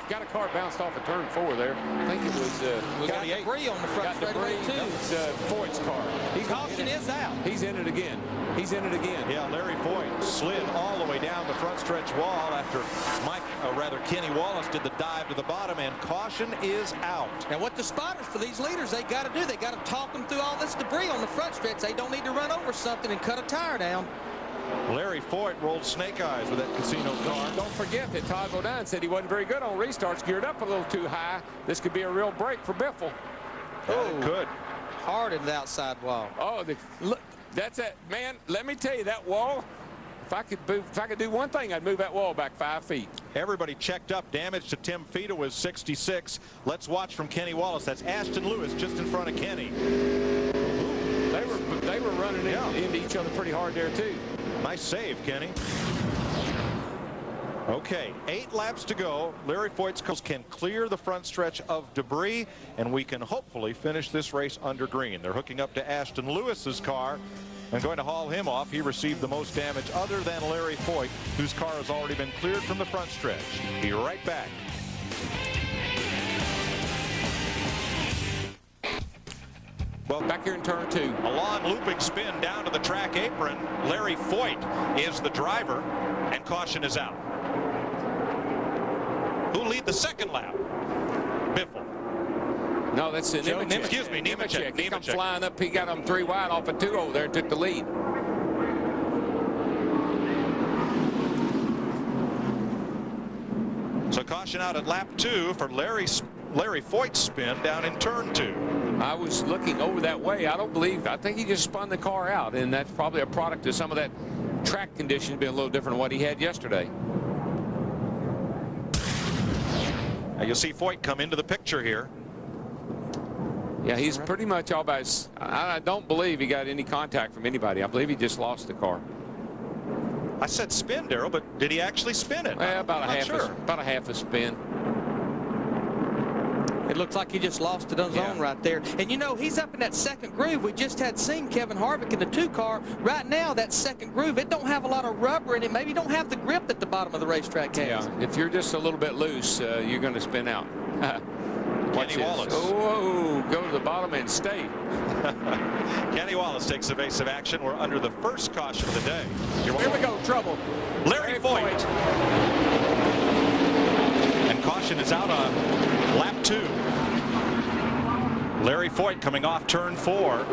got a car bounced off of turn 4 there. I think it was got debris on the front straightaway too. That was Foyt's car. Caution is out. He's in it again. He's in it again. Yeah, Larry Foyt slid all the way down the front stretch wall after Kenny Wallace did the dive to the bottom, and caution is out. And what the spotters for these leaders, they got to do, they got to talk them through all this debris on the front stretch. They don't need to run over something and cut a tire down. Larry Foyt rolled snake eyes with that casino car. Don't forget that Todd Bodine said he wasn't very good on restarts, geared up a little too high. This could be a real break for Biffle. It could. Hard in the outside wall. Oh, look, that's it, man. Let me tell you, that wall. If I could do one thing, I'd move that wall back 5 feet. Everybody checked up. Damage to Tim Fita was 66. Let's watch from Kenny Wallace. That's Ashton Lewis just in front of Kenny. They were running into each other pretty hard there too. Nice save, Kenny. Okay, 8 laps to go. Larry Foyt's cars can clear the front stretch of debris, and we can hopefully finish this race under green. They're hooking up to Ashton Lewis's car and going to haul him off. He received the most damage other than Larry Foyt, whose car has already been cleared from the front stretch. Be right back. Well, back here in turn 2. A long looping spin down to the track apron. Larry Foyt is the driver, and caution is out. Who'll lead the second lap? Biffle. No, that's Nemechek. Excuse me, Nemechek. He come flying up. He got him 3 wide off a 2 over there and took the lead. So caution out at lap 2 for Larry Foyt's spin down in turn 2. I was looking over that way. I think he just spun the car out, and that's probably a product of some of that track conditions being a little different than what he had yesterday. Now you'll see Foyt come into the picture here. Yeah, he's pretty much all by his, I don't believe he got any contact from anybody. I believe he just lost the car. I said spin, Darrell, but did he actually spin it? Well, about a half a spin. It looks like he just lost it on his own right there. And you know, he's up in that second groove. We just had seen Kevin Harvick in the 2 car. Right now, that second groove, it don't have a lot of rubber in it. Maybe don't have the grip at the bottom of the racetrack has. Yeah, if you're just a little bit loose, you're going to spin out. Kenny Wallace. Oh, go to the bottom and stay. Kenny Wallace takes evasive action. We're under the first caution of the day. Here we go, trouble. Larry Foyt. And caution is out on lap 2. Larry Foyt coming off turn 4.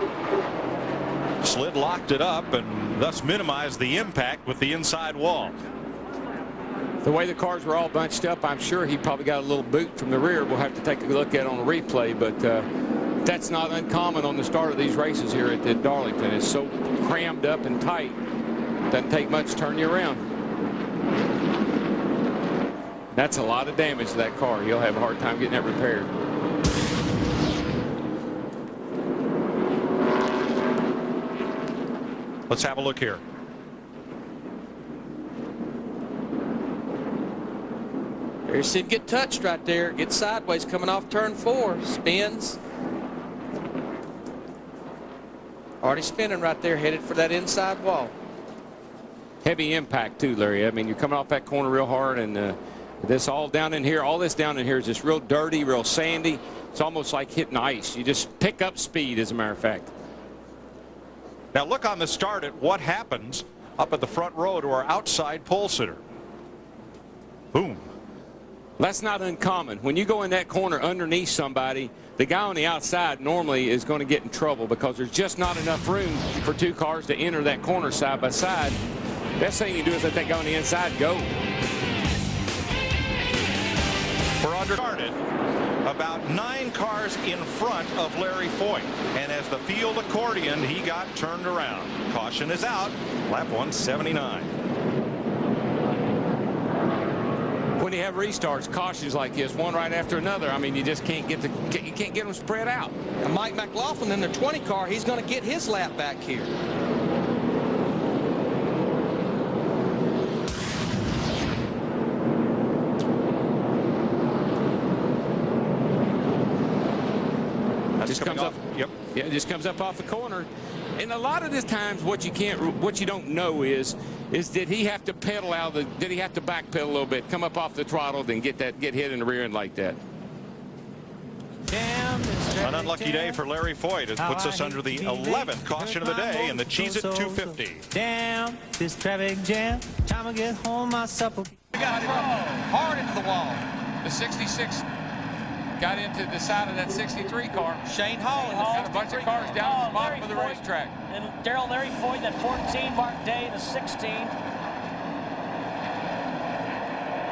Slid locked it up and thus minimized the impact with the inside wall. The way the cars were all bunched up, I'm sure he probably got a little boot from the rear. We'll have to take a look at it on the replay, but that's not uncommon on the start of these races here at Darlington. It's so crammed up and tight. Doesn't take much to turn you around. That's a lot of damage to that car. You'll have a hard time getting that repaired. Let's have a look here. There's Sid get touched right there. Gets sideways coming off turn 4. Spins. Already spinning right there, headed for that inside wall. Heavy impact too, Larry. I mean, you're coming off that corner real hard, and this all down in here, all this down in here is just real dirty, real sandy. It's almost like hitting ice. You just pick up speed, as a matter of fact. Now look on the start at what happens up at the front row to our outside pole sitter. Boom. That's not uncommon. When you go in that corner underneath somebody, the guy on the outside normally is going to get in trouble because there's just not enough room for 2 cars to enter that corner side by side. Best thing you do is let that guy on the inside go. We're undercarded. About 9 cars in front of Larry Foyt, and as the field accordioned, he got turned around. Caution is out. Lap 179. When you have restarts, cautions like this, one right after another, I mean, you just can't get them spread out. And Mike McLaughlin in the 20 car, he's going to get his lap back here. Just comes up. Yep. Yeah, it just comes up off the corner. And a lot of the times, what you don't know is did he have to pedal out did he have to backpedal a little bit, come up off the throttle, then get hit in the rear end like that? An unlucky day for Larry Foyt. It puts us under the 11th caution of the day in the Cheez-It 250. Damn, this traffic jam. Time to get home, my supper. We got it hard into the wall. The 66 got into the side of that 63 car. Shane Hall Got a bunch of cars down at the bottom of the racetrack. And Larry Foyt, that 14, Mark Day, the 16.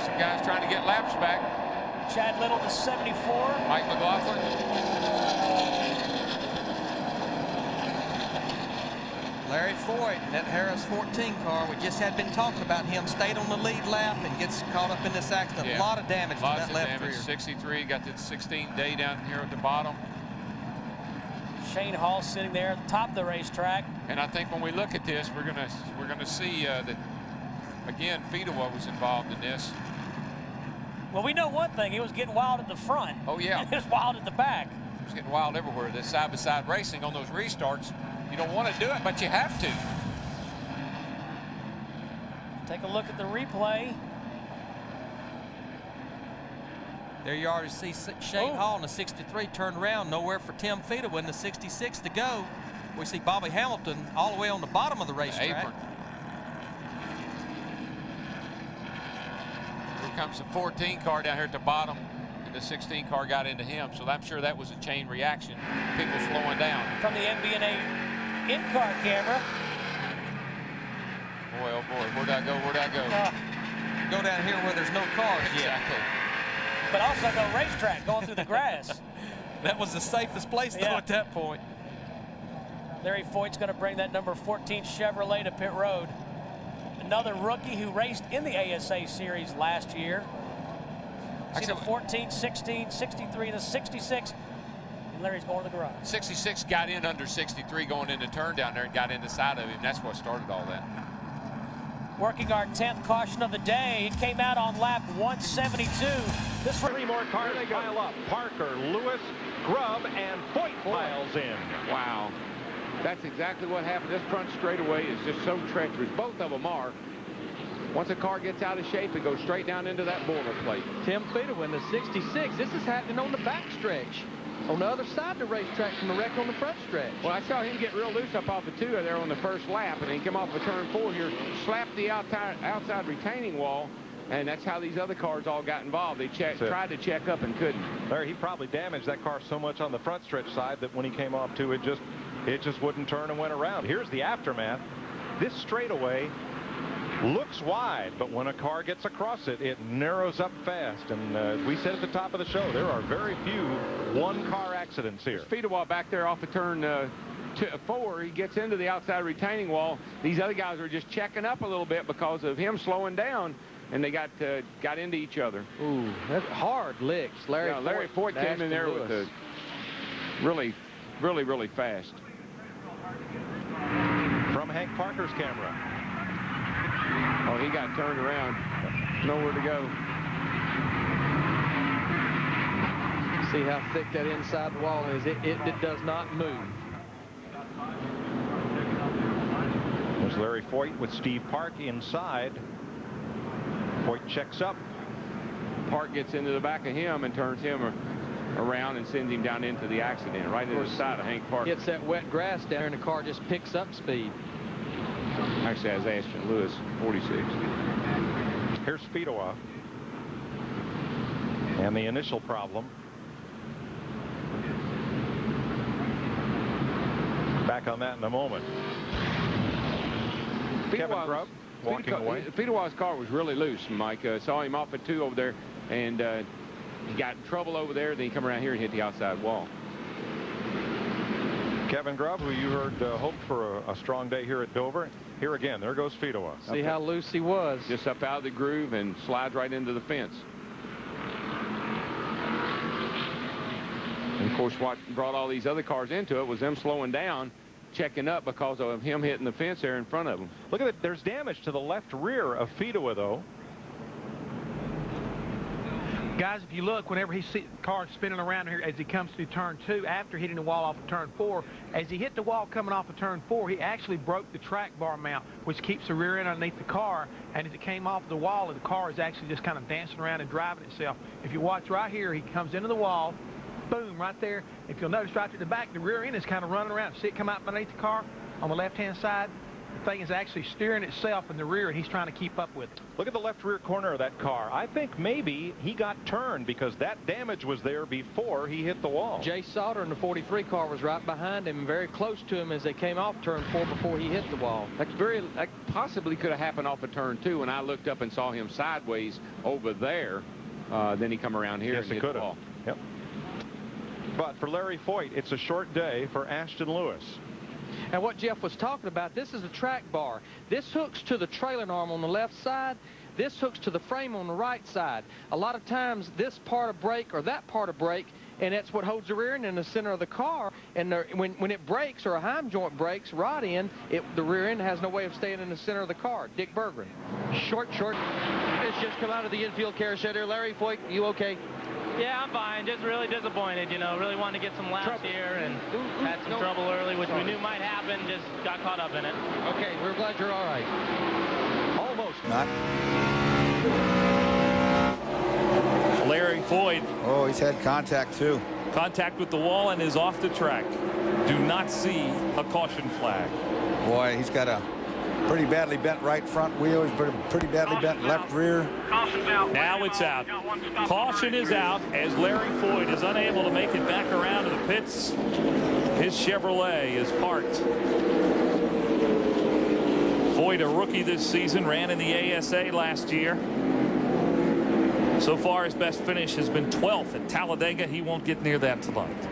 Some guys trying to get laps back. Chad Little, the 74. Mike McLaughlin. Larry Foyt, that Harris 14 car, we just had been talking about him, stayed on the lead lap and gets caught up in this accident. Yeah. A lot of damage to that left rear. 63, got the 16 Day down here at the bottom. Shane Hall sitting there at the top of the racetrack. And I think when we look at this, we're gonna see that again, Fedewa was involved in this. Well, we know one thing. He was getting wild at the front. Oh, yeah. He was wild at the back. It was getting wild everywhere. This side-by-side racing on those restarts, you don't want to do it, but you have to. Take a look at the replay. There you are to see Shane Hall in the 63 turn around. Nowhere for Tim Fedewa in the 66 to go. We see Bobby Hamilton all the way on the bottom of the racetrack. Apron. Comes the 14 car down here at the bottom, and the 16 car got into him, so I'm sure that was a chain reaction, people slowing down. From the NBNA in-car camera. Boy, oh boy, where'd I go? Go down here where there's no cars yet. Exactly. But also no racetrack going through the grass. That was the safest place though at that point. Larry Foyt's going to bring that number 14 Chevrolet to pit road. Another rookie who raced in the ASA series last year. See the 14, 16, 63, the 66, and Larry's going to the garage. 66 got in under 63 going into turn down there and got in the side of him. That's what started all that. Working our 10th caution of the day. It came out on lap 172. This 3 more cars pile up. Parker, Lewis, Grubb, and Foyt piles in. Wow. That's exactly what happened. This front straightaway is just so treacherous. Both of them are. Once a car gets out of shape, it goes straight down into that boiler plate. Tim Fedewa in the 66. This is happening on the back stretch, on the other side of the racetrack from the wreck on the front stretch. Well, I saw him get real loose up off of 2 there on the first lap, and he came off of turn 4 here, slapped the outside retaining wall, and that's how these other cars all got involved. They tried to check up and couldn't. Larry, he probably damaged that car so much on the front stretch side that when he came off too, it just wouldn't turn and went around. Here's the aftermath. This straightaway looks wide, but when a car gets across it, it narrows up fast. And as we said at the top of the show, there are very few one-car accidents here. Fedewa back there off of turn 4, he gets into the outside retaining wall. These other guys are just checking up a little bit because of him slowing down, and they got into each other. Ooh, that's hard licks. Larry Foyt came in there with a really fast. From Hank Parker's camera. Oh, he got turned around. Nowhere to go. See how thick that inside wall is. It does not move. There's Larry Foyt with Steve Park inside. Foyt checks up. Park gets into the back of him and turns him around and sends him down into the accident, right into the side of Hank Park. Gets that wet grass down there and the car just picks up speed. Actually, has Ashton Lewis, 46. Here's Fedewa. And the initial problem. Back on that in a moment. Kevin Grubb walking away. Fedewa's car was really loose, Mike. Saw him off at 2 over there, and he got in trouble over there. Then he come around here and hit the outside wall. Kevin Grubb, who you heard hoped for a strong day here at Dover. Here again, there goes Fedewa. See how loose he was. Just up out of the groove and slides right into the fence. And of course, what brought all these other cars into it was them slowing down, checking up because of him hitting the fence there in front of them. Look at it. There's damage to the left rear of Fedewa, though. Guys, if you look, whenever he sees the car spinning around here as he comes through turn 2, after hitting the wall off of turn 4, as he hit the wall coming off of turn 4, he actually broke the track bar mount, which keeps the rear end underneath the car. And as it came off the wall, the car is actually just kind of dancing around and driving itself. If you watch right here, he comes into the wall, boom, right there. If you'll notice right to the back, the rear end is kind of running around. See it come out underneath the car on the left-hand side? The thing is actually steering itself in the rear, and he's trying to keep up with it. Look at the left rear corner of that car. I think maybe he got turned because that damage was there before he hit the wall. Jay Sauter in the 43 car was right behind him, very close to him as they came off turn 4 before he hit the wall. That possibly could have happened off of turn 2, and I looked up and saw him sideways over there. Then he come around here and hit the wall. Yep. But for Larry Foyt, it's a short day for Ashton Lewis. And what Jeff was talking about, this is a track bar. This hooks to the trailing arm on the left side. This hooks to the frame on the right side. A lot of times this part of brake or that part of brake, and that's what holds the rear end in the center of the car. And when it breaks or a heim joint breaks rod end, the rear end has no way of staying in the center of the car. Dick Berggren. Short. It's just come out of the infield care shed here. Larry Foyt, you okay? Yeah, I'm fine. Just really disappointed, you know. Really wanted to get some laps here and had some trouble early, which we knew might happen. Just got caught up in it. Okay, we're glad you're all right. Almost. Not. Larry Foyt. Oh, he's had contact too. Contact with the wall and is off the track. Do not see a caution flag. Boy, he's got a pretty badly bent right front wheel. He's pretty badly bent left rear. Now it's out. Caution is out as Larry Foyt is unable to make it back around to the pits. His Chevrolet is parked. Foyt, a rookie this season, ran in the ASA last year. So far, his best finish has been 12th at Talladega. He won't get near that tonight.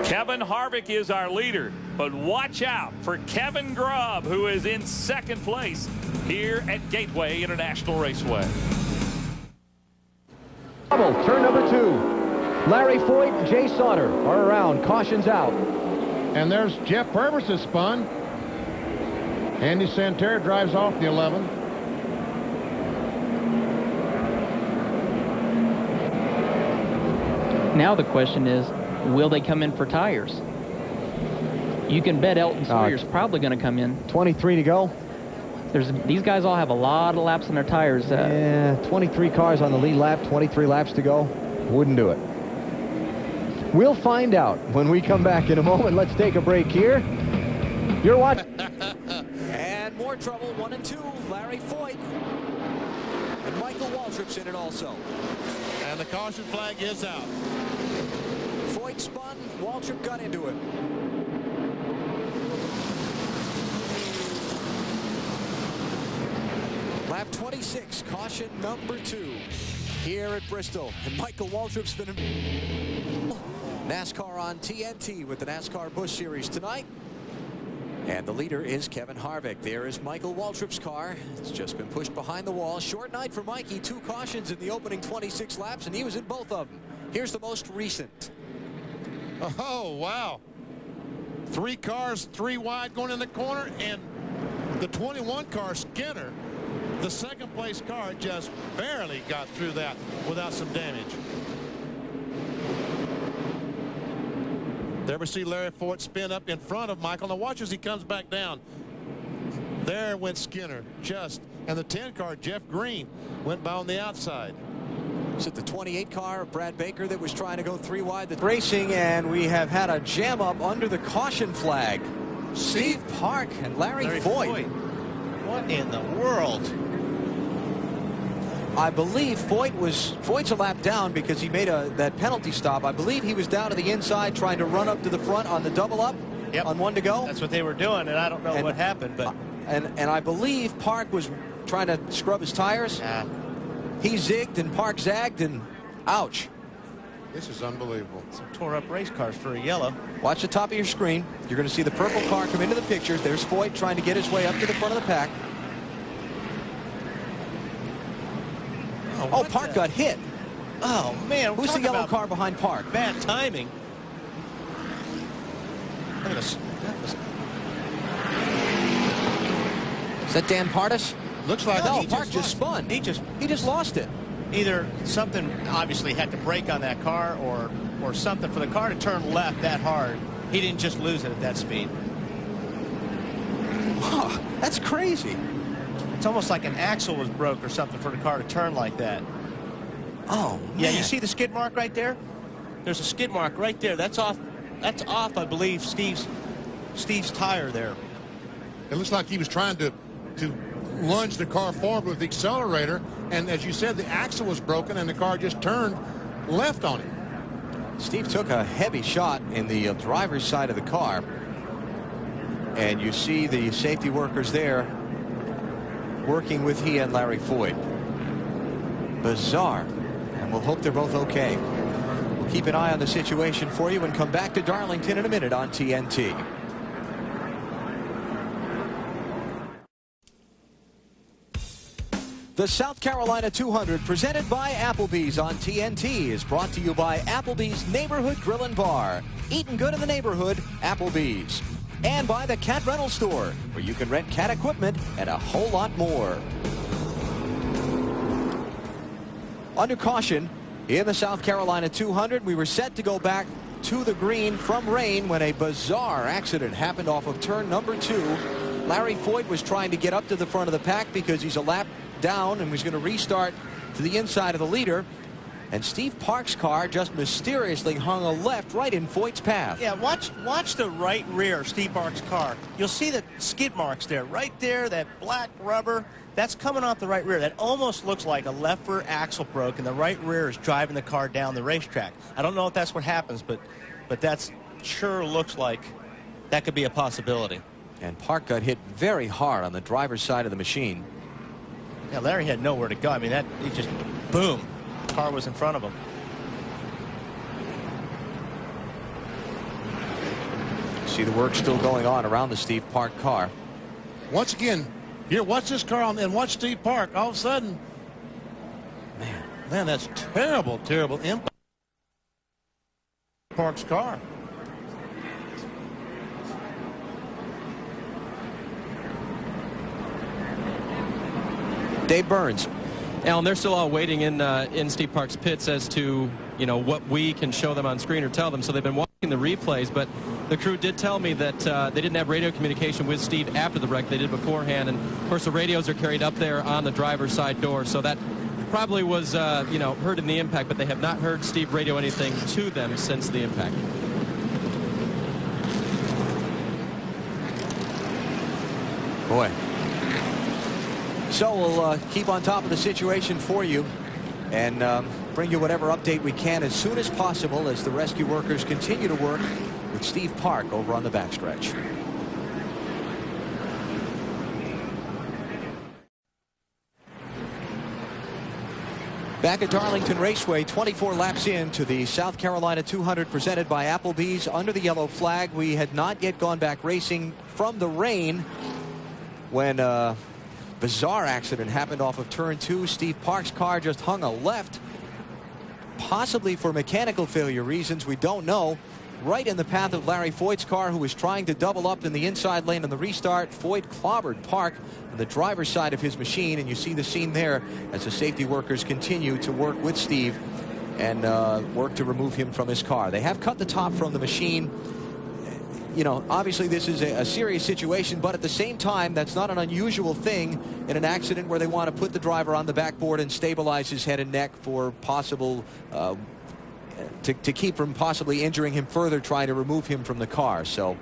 Kevin Harvick is our leader, but watch out for Kevin Grubb, who is in second place here at Gateway International Raceway. Turn number 2. Larry Foyt and Jay Sauter are around. Caution's out. And there's Jeff Purvis' spun. Andy Santerre drives off the 11. Now the question is, will they come in for tires? You can bet Elton Sawyer's probably going to come in. 23 to go. These guys all have a lot of laps on their tires. Yeah, 23 cars on the lead lap, 23 laps to go. Wouldn't do it. We'll find out when we come back in a moment. Let's take a break here. You're watching. And more trouble, 1 and 2. Larry Foyt. And Michael Waltrip's in it also. And the caution flag is out. Foyt spun, Waltrip got into it. Lap 26, caution number 2 here at Bristol. And Michael Waltrip's been in NASCAR on TNT with the NASCAR Busch Series tonight. And the leader is Kevin Harvick. There is Michael Waltrip's car. It's just been pushed behind the wall. Short night for Mikey. 2 cautions in the opening 26 laps, and he was in both of them. Here's the most recent. Oh, wow. 3 cars, 3 wide going in the corner, and the 21 car, Skinner, the second place car, just barely got through that without some damage. There we see Larry Foyt spin up in front of Michael. Now watch as he comes back down. There went Skinner, and the 10 car, Jeff Green, went by on the outside. Is it the 28 car of Brad Baker that was trying to go 3 wide? Racing, and we have had a jam up under the caution flag. Steve Park and Larry Foyt. What in the world? I believe Foyt's a lap down because he made that penalty stop. I believe he was down to the inside trying to run up to the front on the double up on 1 to go. That's what they were doing, and I don't know what happened, but and I believe Park was trying to scrub his tires. Yeah. He zigged and Park zagged, and ouch. This is unbelievable. Some tore up race cars for a yellow. Watch the top of your screen. You're going to see the purple car come into the picture. There's Foyt trying to get his way up to the front of the pack. Oh, Park got hit. Oh, man. Who's the yellow car behind Park? Bad timing. Look at this. Is that Dan Pardis? Looks like no, Park just spun. He just lost it. either something obviously had to break on that car or something for the car to turn left that hard. He didn't just lose it at that speed. Oh, that's crazy. It's almost like an axle was broke or something for the car to turn like that. Oh, man. Yeah, you see the skid mark right there? There's a skid mark right there. That's off, I believe, Steve's tire there. It looks like he was trying to lunge the car forward with the accelerator, and as you said, the axle was broken and the car just turned left on him. Steve took a heavy shot in the driver's side of the car, and you see the safety workers there working with he and Larry Foyt. Bizarre, and we'll hope they're both okay. We'll keep an eye on the situation for you and come back to Darlington in a minute on TNT. The South Carolina 200, presented by Applebee's on TNT, is brought to you by Applebee's Neighborhood Grill and Bar. Eating good in the neighborhood, Applebee's. And by the Cat Rental Store, where you can rent cat equipment and a whole lot more. Under caution, in the South Carolina 200, we were set to go back to the green from rain when a bizarre accident happened off of turn number 2. Larry Foyt was trying to get up to the front of the pack because he's a lap down and was going to restart to the inside of the leader, and Steve Park's car just mysteriously hung a left right in Foyt's path. Yeah, watch the right rear of Steve Park's car. You'll see the skid marks there, right there, that black rubber. That's coming off the right rear. That almost looks like a left rear axle broke, and the right rear is driving the car down the racetrack. I don't know if that's what happens, but that's sure looks like that could be a possibility. And Park got hit very hard on the driver's side of the machine. Yeah, Larry had nowhere to go. I mean, he just, boom, the car was in front of him. See the work still going on around the Steve Park car. Once again, here, watch this car and watch Steve Park. All of a sudden, man, that's terrible impact. Park's car. Dave Burns. Alan, they're still all waiting in Steve Park's pits as to, you know, what we can show them on screen or tell them. So they've been watching the replays, but the crew did tell me that they didn't have radio communication with Steve after the wreck. They did beforehand, and of course the radios are carried up there on the driver's side door. So that probably was, you know, heard in the impact, but they have not heard Steve radio anything to them since the impact. Boy. So we'll keep on top of the situation for you and bring you whatever update we can as soon as possible as the rescue workers continue to work with Steve Park over on the backstretch. Back at Darlington Raceway, 24 laps into the South Carolina 200 presented by Applebee's under the yellow flag. We had not yet gone back racing from the rain when bizarre accident happened off of turn 2. Steve Park's car just hung a left, possibly for mechanical failure reasons, we don't know, right in the path of Larry Foyt's car, who was trying to double up in the inside lane on the restart. Foyt clobbered Park on the driver's side of his machine, and you see the scene there as the safety workers continue to work with Steve and work to remove him from his car. They have cut the top from the machine. You know, obviously this is a serious situation, but at the same time, that's not an unusual thing in an accident where they want to put the driver on the backboard and stabilize his head and neck for possible, to keep from possibly injuring him further, trying to remove him from the car. So,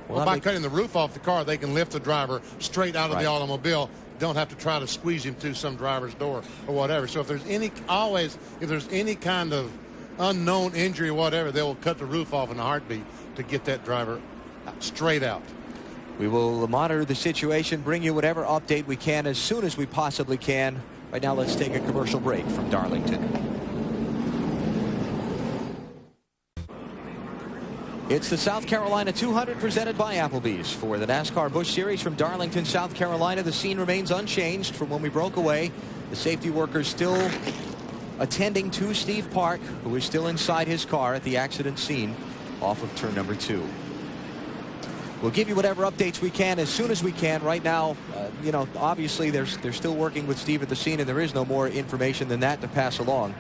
well, by cutting the roof off the car, they can lift the driver straight out of the automobile. Don't have to try to squeeze him through some driver's door or whatever. So if there's any kind of unknown injury or whatever, they will cut the roof off in a heartbeat to get that driver straight out. We will monitor the situation, bring you whatever update we can as soon as we possibly can. Right now, let's take a commercial break from Darlington. It's the South Carolina 200 presented by Applebee's for the NASCAR Busch Series from Darlington, South Carolina. The scene remains unchanged from when we broke away. The safety workers still attending to Steve Park, who is still inside his car at the accident scene off of turn number 2. We'll give you whatever updates we can as soon as we can. Right now, you know, obviously they're still working with Steve at the scene, and there is no more information than that to pass along.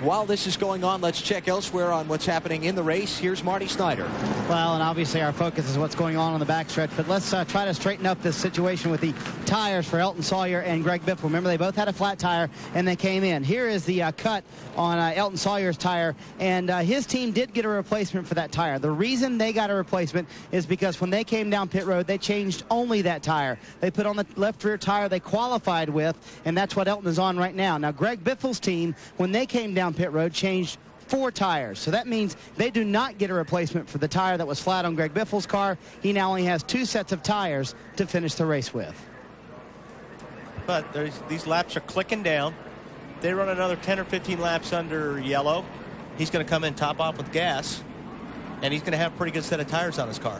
While this is going on, let's check elsewhere on what's happening in the race. Here's Marty Snyder. Well, and obviously our focus is what's going on the backstretch, but let's try to straighten up this situation with the tires for Elton Sawyer and Greg Biffle. Remember, they both had a flat tire, and they came in. Here is the cut on Elton Sawyer's tire, and his team did get a replacement for that tire. The reason they got a replacement is because when they came down pit road, they changed only that tire. They put on the left rear tire they qualified with, and that's what Elton is on right now. Now, Greg Biffle's team, when they came down pit road, changed 4 tires. So that means they do not get a replacement for the tire that was flat on Greg Biffle's car. He now only has 2 sets of tires to finish the race with. But these laps are clicking down. They run another 10 or 15 laps under yellow. He's going to come in top off with gas, and he's going to have a pretty good set of tires on his car.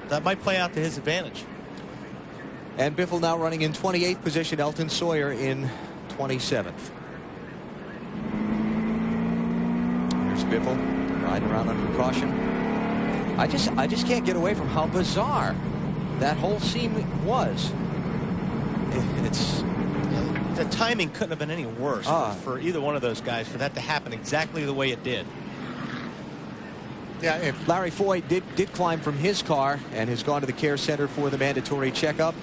That might play out to his advantage. And Biffle now running in 28th position, Elton Sawyer in 27th. Here's Biffle riding around under caution. I just can't get away from how bizarre that whole scene was. The timing couldn't have been any worse for either one of those guys for that to happen exactly the way it did. Yeah, if Larry Foyt did climb from his car and has gone to the care center for the mandatory checkup,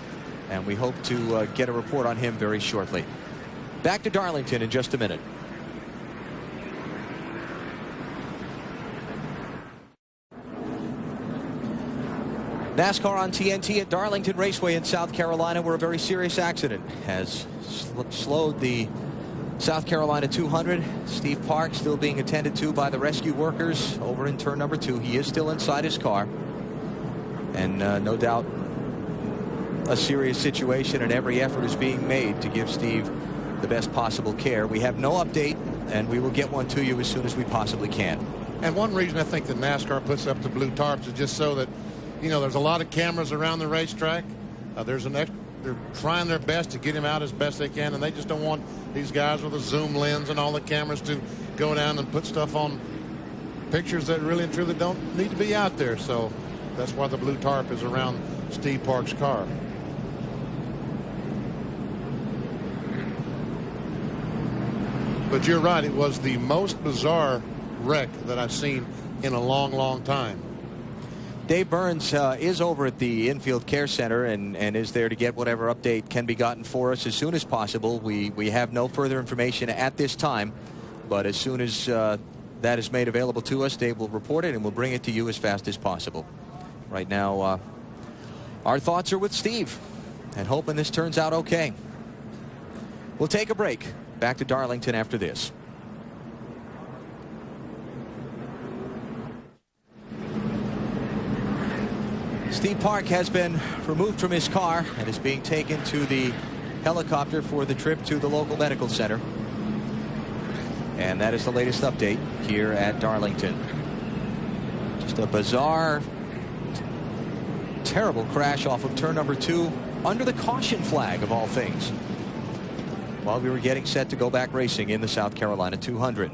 and we hope to get a report on him very shortly. Back to Darlington in just a minute. NASCAR on TNT at Darlington Raceway in South Carolina, where a very serious accident has slowed the South Carolina 200. Steve Park still being attended to by the rescue workers over in turn number 2. He is still inside his car. And no doubt a serious situation, and every effort is being made to give Steve the best possible care. We have no update, and we will get one to you as soon as we possibly can. And one reason I think that NASCAR puts up the blue tarps is just so that, you know, there's a lot of cameras around the racetrack. They're trying their best to get him out as best they can, and they just don't want these guys with a zoom lens and all the cameras to go down and put stuff on pictures that really and truly don't need to be out there. So that's why the blue tarp is around Steve Park's car. But you're right, it was the most bizarre wreck that I've seen in a long, long time. Dave Burns is over at the infield care center and is there to get whatever update can be gotten for us as soon as possible. We have no further information at this time, but as soon as that is made available to us, Dave will report it and we'll bring it to you as fast as possible. Right now, our thoughts are with Steve and hoping this turns out okay. We'll take a break. Back to Darlington after this. Steve Park has been removed from his car and is being taken to the helicopter for the trip to the local medical center. And that is the latest update here at Darlington. Just a bizarre, terrible crash off of turn number 2 under the caution flag of all things, while we were getting set to go back racing in the South Carolina 200.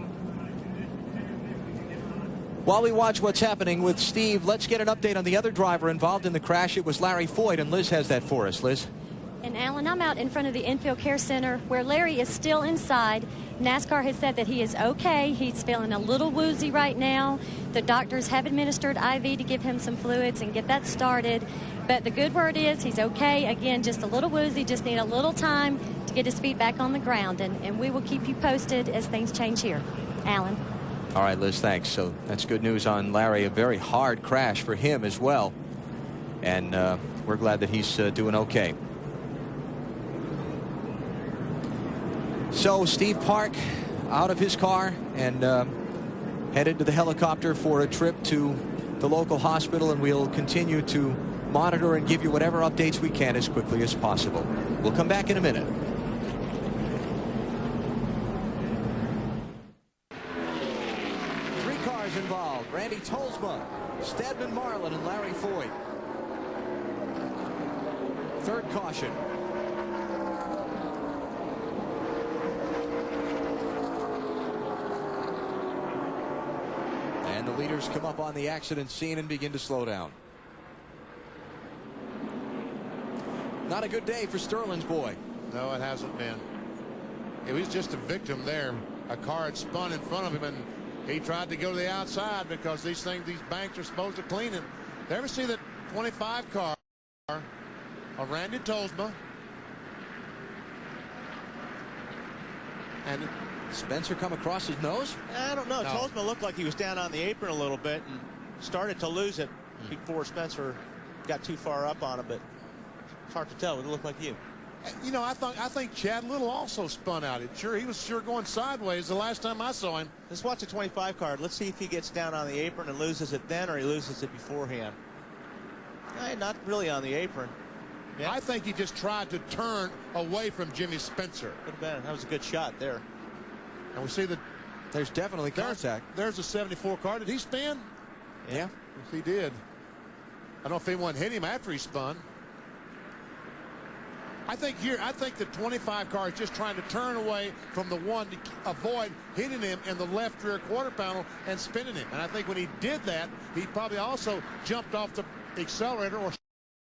While we watch what's happening with Steve, let's get an update on the other driver involved in the crash. It was Larry Foyt, and Liz has that for us. Liz? And Alan, I'm out in front of the infield care center where Larry is still inside. NASCAR has said that he is okay. He's feeling a little woozy right now. The doctors have administered IV to give him some fluids and get that started. But the good word is he's okay. Again, just a little woozy, just need a little time to get his feet back on the ground. And we will keep you posted as things change here. Alan. All right, Liz, thanks. So that's good news on Larry. A very hard crash for him as well. And we're glad that he's doing okay. So Steve Park out of his car and headed to the helicopter for a trip to the local hospital, and we'll continue to monitor and give you whatever updates we can as quickly as possible. We'll come back in a minute. Three cars involved: Randy Tolsma, Stedman Marlin, and Larry Foyt. Third caution. And the leaders come up on the accident scene and begin to slow down. Not a good day for Sterling's boy. No, it hasn't been. He was just a victim there. A car had spun in front of him, and he tried to go to the outside because these banks are supposed to clean it. Did you ever see that 25 car of Randy Tolsma? And Spencer come across his nose? I don't know. No. Tolsma looked like he was down on the apron a little bit and started to lose it before Spencer got too far up on him, but it's hard to tell. It looked like you. You know, I think Chad Little also spun out. He was going sideways the last time I saw him. Let's watch the 25 card. Let's see if he gets down on the apron and loses it then, or he loses it beforehand. Not really on the apron. Yeah. I think he just tried to turn away from Jimmy Spencer. Could have been. That was a good shot there. And we see that there's definitely contact. There's a 74 car. Did he spin? Yeah. Yes, he did. I don't know if anyone hit him after he spun. I think the 25 car is just trying to turn away from the one to avoid hitting him in the left rear quarter panel and spinning him. And I think when he did that, he probably also jumped off the accelerator or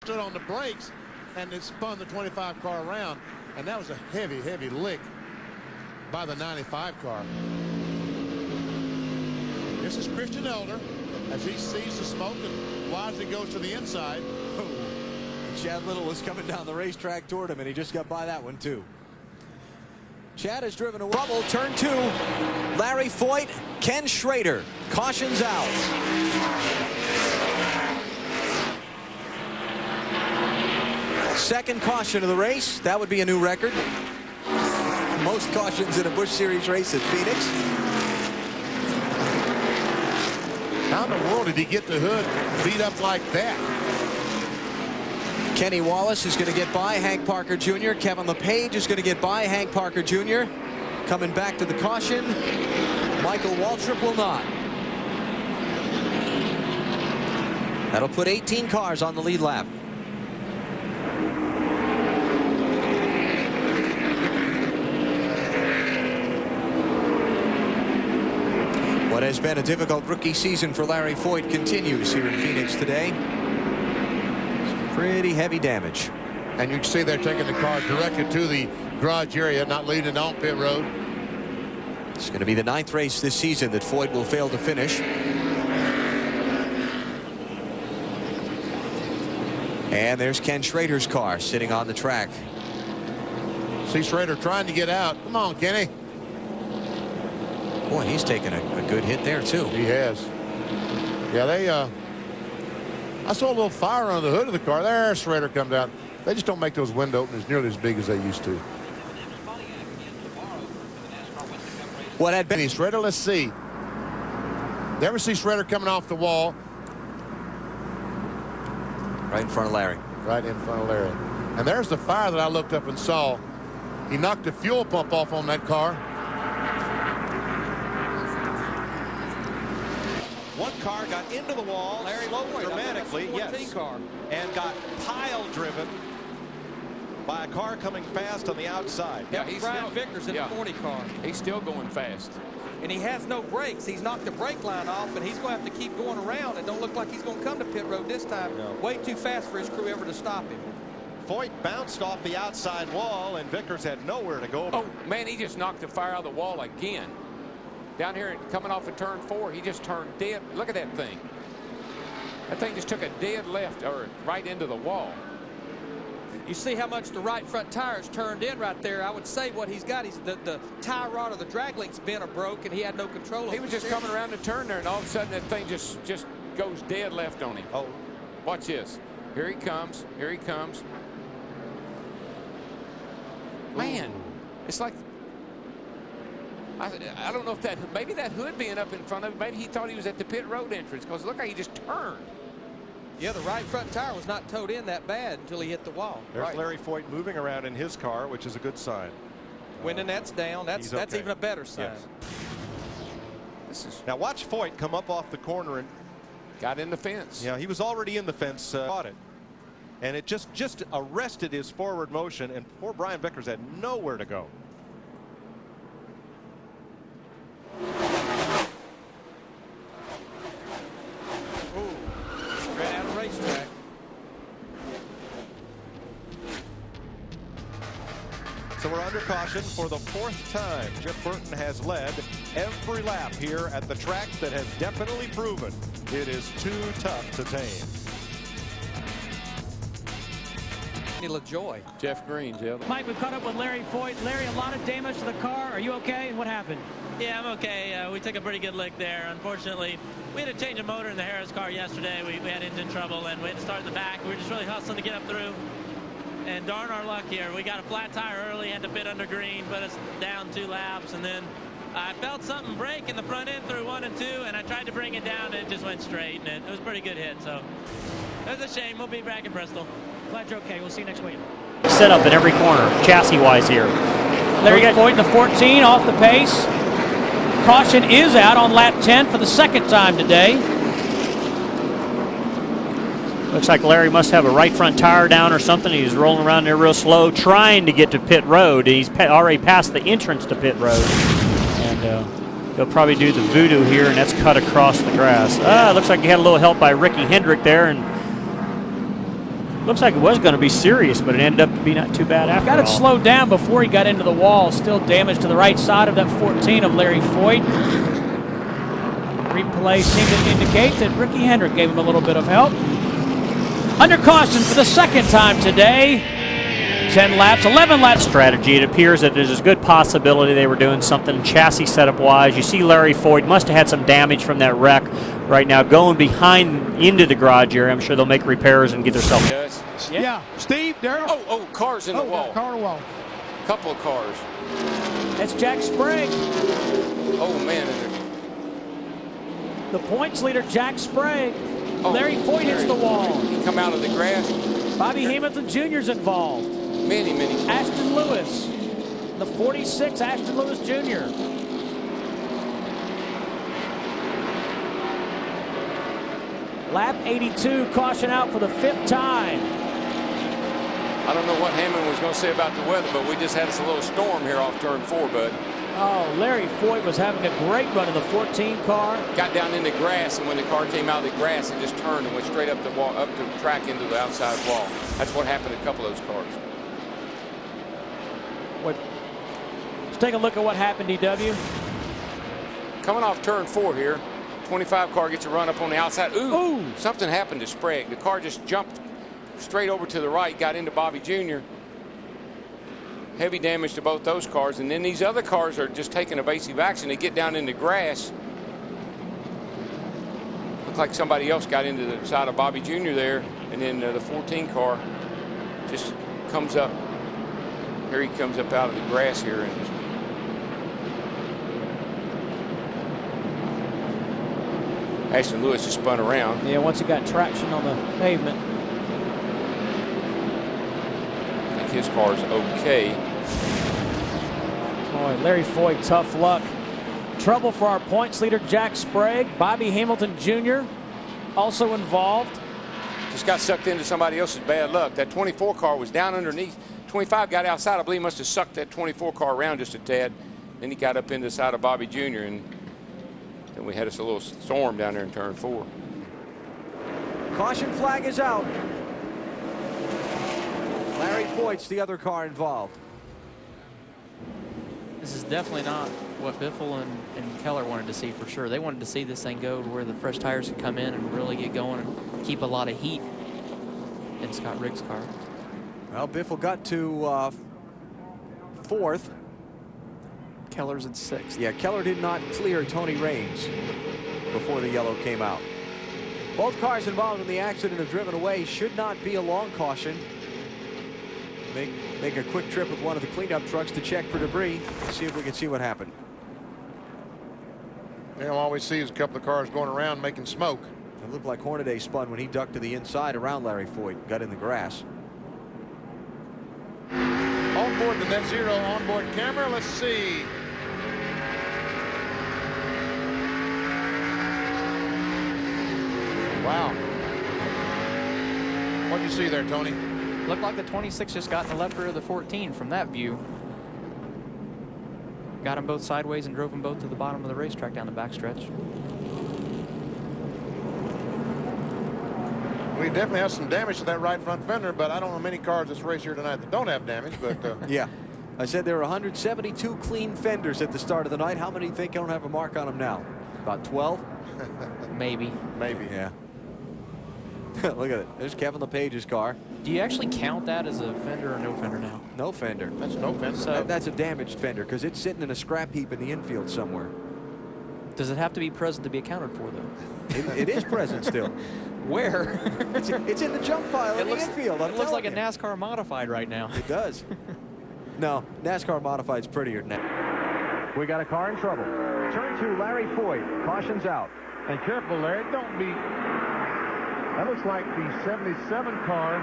stood on the brakes and it spun the 25 car around. And that was a heavy, heavy lick by the 95 car. This is Christian Elder as he sees the smoke and wisely goes to the inside. Chad Little was coming down the racetrack toward him, and he just got by that one, too. Chad has driven away. Trouble, turn 2. Larry Foyt, Ken Schrader. Cautions out. Second caution of the race. That would be a new record. Most cautions in a Busch Series race at Phoenix. How in the world did he get the hood beat up like that? Kenny Wallace is going to get by Hank Parker Jr. Kevin LePage is going to get by Hank Parker Jr. Coming back to the caution. Michael Waltrip will not. That'll put 18 cars on the lead lap. What has been a difficult rookie season for Larry Foyt continues here in Phoenix today. Pretty heavy damage. And you can see they're taking the car directed to the garage area, not leading on pit road. It's going to be the 9th race this season that Foyt will fail to finish. And there's Ken Schrader's car sitting on the track. See Schrader trying to get out. Come on, Kenny. Boy, he's taken a good hit there, too. He has. Yeah, I saw a little fire on the hood of the car. There, Schrader comes out. They just don't make those window openers nearly as big as they used to. What had been Schrader? Let's see. You ever see Schrader coming off the wall? Right in front of Larry. Right in front of Larry. And there's the fire that I looked up and saw. He knocked the fuel pump off on that car. One car got into the wall, Larry slowed Foyt, dramatically, yes, car. and got pile-driven by a car coming fast on the outside. Yeah, he's Brian Vickers in the 40 car. He's still going fast. And he has no brakes. He's knocked the brake line off, and he's going to have to keep going around. It don't look like he's going to come to pit road this time. No. Way too fast for his crew ever to stop him. Foyt bounced off the outside wall, and Vickers had nowhere to go. Oh, man, he just knocked the fire out of the wall again. Down here, coming off of turn 4, he just turned dead. Look at that thing. That thing just took a dead left or right into the wall. You see how much the right front tire's turned in right there. I would say what he's got, the tie rod or the drag link's bent or broke, and he had no control over it. He was just coming around the turn there, and all of a sudden that thing just goes dead left on him. Oh, watch this. Here he comes. Here he comes. Man, it's like, I don't know if maybe that hood being up in front of him, maybe he thought he was at the pit road entrance, because look how he just turned. Yeah, the right front tire was not towed in that bad until he hit the wall. There's Larry Foyt moving around in his car, which is a good sign. When the net's down, that's okay. even a better sign. Yes. Now watch Foyt come up off the corner and got in the fence. Yeah, he was already in the fence, caught it. And it just arrested his forward motion, and poor Brian Vickers had nowhere to go. Straight out of racetrack. under caution for the 4th time. Jeff Burton has led every lap here at the track that has definitely proven it is too tough to tame. LaJoy. Jeff Green, Jeff. Mike, we caught up with Larry Foyt. Larry, a lot of damage to the car. Are you okay? And what happened? Yeah, I'm okay. We took a pretty good lick there. Unfortunately, we had to change a motor in the Harris car yesterday. We had engine trouble, and we had to start in the back. We were just really hustling to get up through. And darn our luck here. We got a flat tire early, had to pit under green, put us down 2 laps, and then I felt something break in the front end through 1 and 2, and I tried to bring it down, and it just went straight, and it was a pretty good hit. So it was a shame. We'll be back in Bristol. Glad you're okay. We'll see you next week. Set up in every corner, chassis-wise here. Larry Foyt in the 14, off the pace. Caution is out on lap 10 for the 2nd time today. Looks like Larry must have a right front tire down or something. He's rolling around there real slow, trying to get to pit road. He's already passed the entrance to pit road. And he'll probably do the voodoo here, and that's cut across the grass. Looks like he had a little help by Ricky Hendrick there, and looks like it was going to be serious, but it ended up to be not too bad after all. Got it slowed down before he got into the wall. Still damage to the right side of that 14 of Larry Foyt. Replay seemed to indicate that Ricky Hendrick gave him a little bit of help. Under caution for the 2nd time today. 10 laps, 11 laps. Strategy. It appears that there's a good possibility they were doing something chassis setup-wise. You see Larry Foyt must have had some damage from that wreck right now, going behind into the garage area. I'm sure they'll make repairs and get themselves. Yeah. Steve, Darrell. Oh, cars in the wall. Car in the wall. Couple of cars. That's Jack Sprague. Oh, man. The points leader, Jack Sprague. Larry Foyt hits the wall. He come out of the grass. Bobby Hamilton Jr.'s involved. Many. Ashton Lewis. The 46, Ashton Lewis Jr. Lap 82, caution out for the 5th time. I don't know what Hammond was going to say about the weather, but we just had us a little storm here off turn 4, bud. Oh, Larry Foyt was having a great run in the 14 car. Got down in the grass, and when the car came out of the grass, it just turned and went straight up the wall, up the track into the outside wall. That's what happened to a couple of those cars. Let's take a look at what happened, DW. Coming off turn 4 here, 25 car gets a run up on the outside. Ooh. Something happened to Sprague. The car just jumped straight over to the right, got into Bobby Jr. Heavy damage to both those cars, and then these other cars are just taking evasive action. They get down in the grass. Looked like somebody else got into the side of Bobby Jr. there, and then the 14 car just comes up. Here he comes up out of the grass here, and just Ashton Lewis just spun around. Yeah, once he got traction on the pavement. I think his car's okay. Boy, Larry Foyt, tough luck. Trouble for our points leader, Jack Sprague. Bobby Hamilton Jr. also involved. Just got sucked into somebody else's bad luck. That 24 car was down underneath. 25 got outside. I believe he must have sucked that 24 car around just a tad. Then he got up into the side of Bobby Jr. and then we had us a little storm down there in turn 4. Caution flag is out. Larry Foyt's the other car involved. This is definitely not what Biffle and Keller wanted to see for sure. They wanted to see this thing go to where the fresh tires could come in and really get going and keep a lot of heat in Scott Riggs' car. Well, Biffle got to 4th. Keller's at 6th. Yeah, Keller did not clear Tony Raines before the yellow came out. Both cars involved in the accident have driven away. Should not be a long caution. Make a quick trip with one of the cleanup trucks to check for debris. See if we can see what happened. All we see is a couple of cars going around making smoke. It looked like Hornaday spun when he ducked to the inside around Larry Foyt, got in the grass. On board the net zero onboard camera. Let's see. Wow. What'd you see there, Tony? Looked like the 26 just got in the left rear of the 14 from that view. Got them both sideways and drove them both to the bottom of the racetrack down the backstretch. We definitely have some damage to that right front fender, but I don't know many cars this race here tonight that don't have damage. But yeah, I said there were 172 clean fenders at the start of the night. How many do you think don't have a mark on them now? About 12? Maybe. Maybe, yeah. Look at it. There's Kevin LePage's car. Do you actually count that as a fender or no fender now? No fender. That's no fender. So That's a damaged fender because it's sitting in a scrap heap in the infield somewhere. does it have to be present to be accounted for, though? It is present still. Where? It's in the jump pile in the infield. It looks like a NASCAR modified right now. It does. No, NASCAR modified's prettier than that. We got a car in trouble. Turn 2, Larry Foyt. Caution's out. And careful, Larry. Don't be... That looks like the 77 car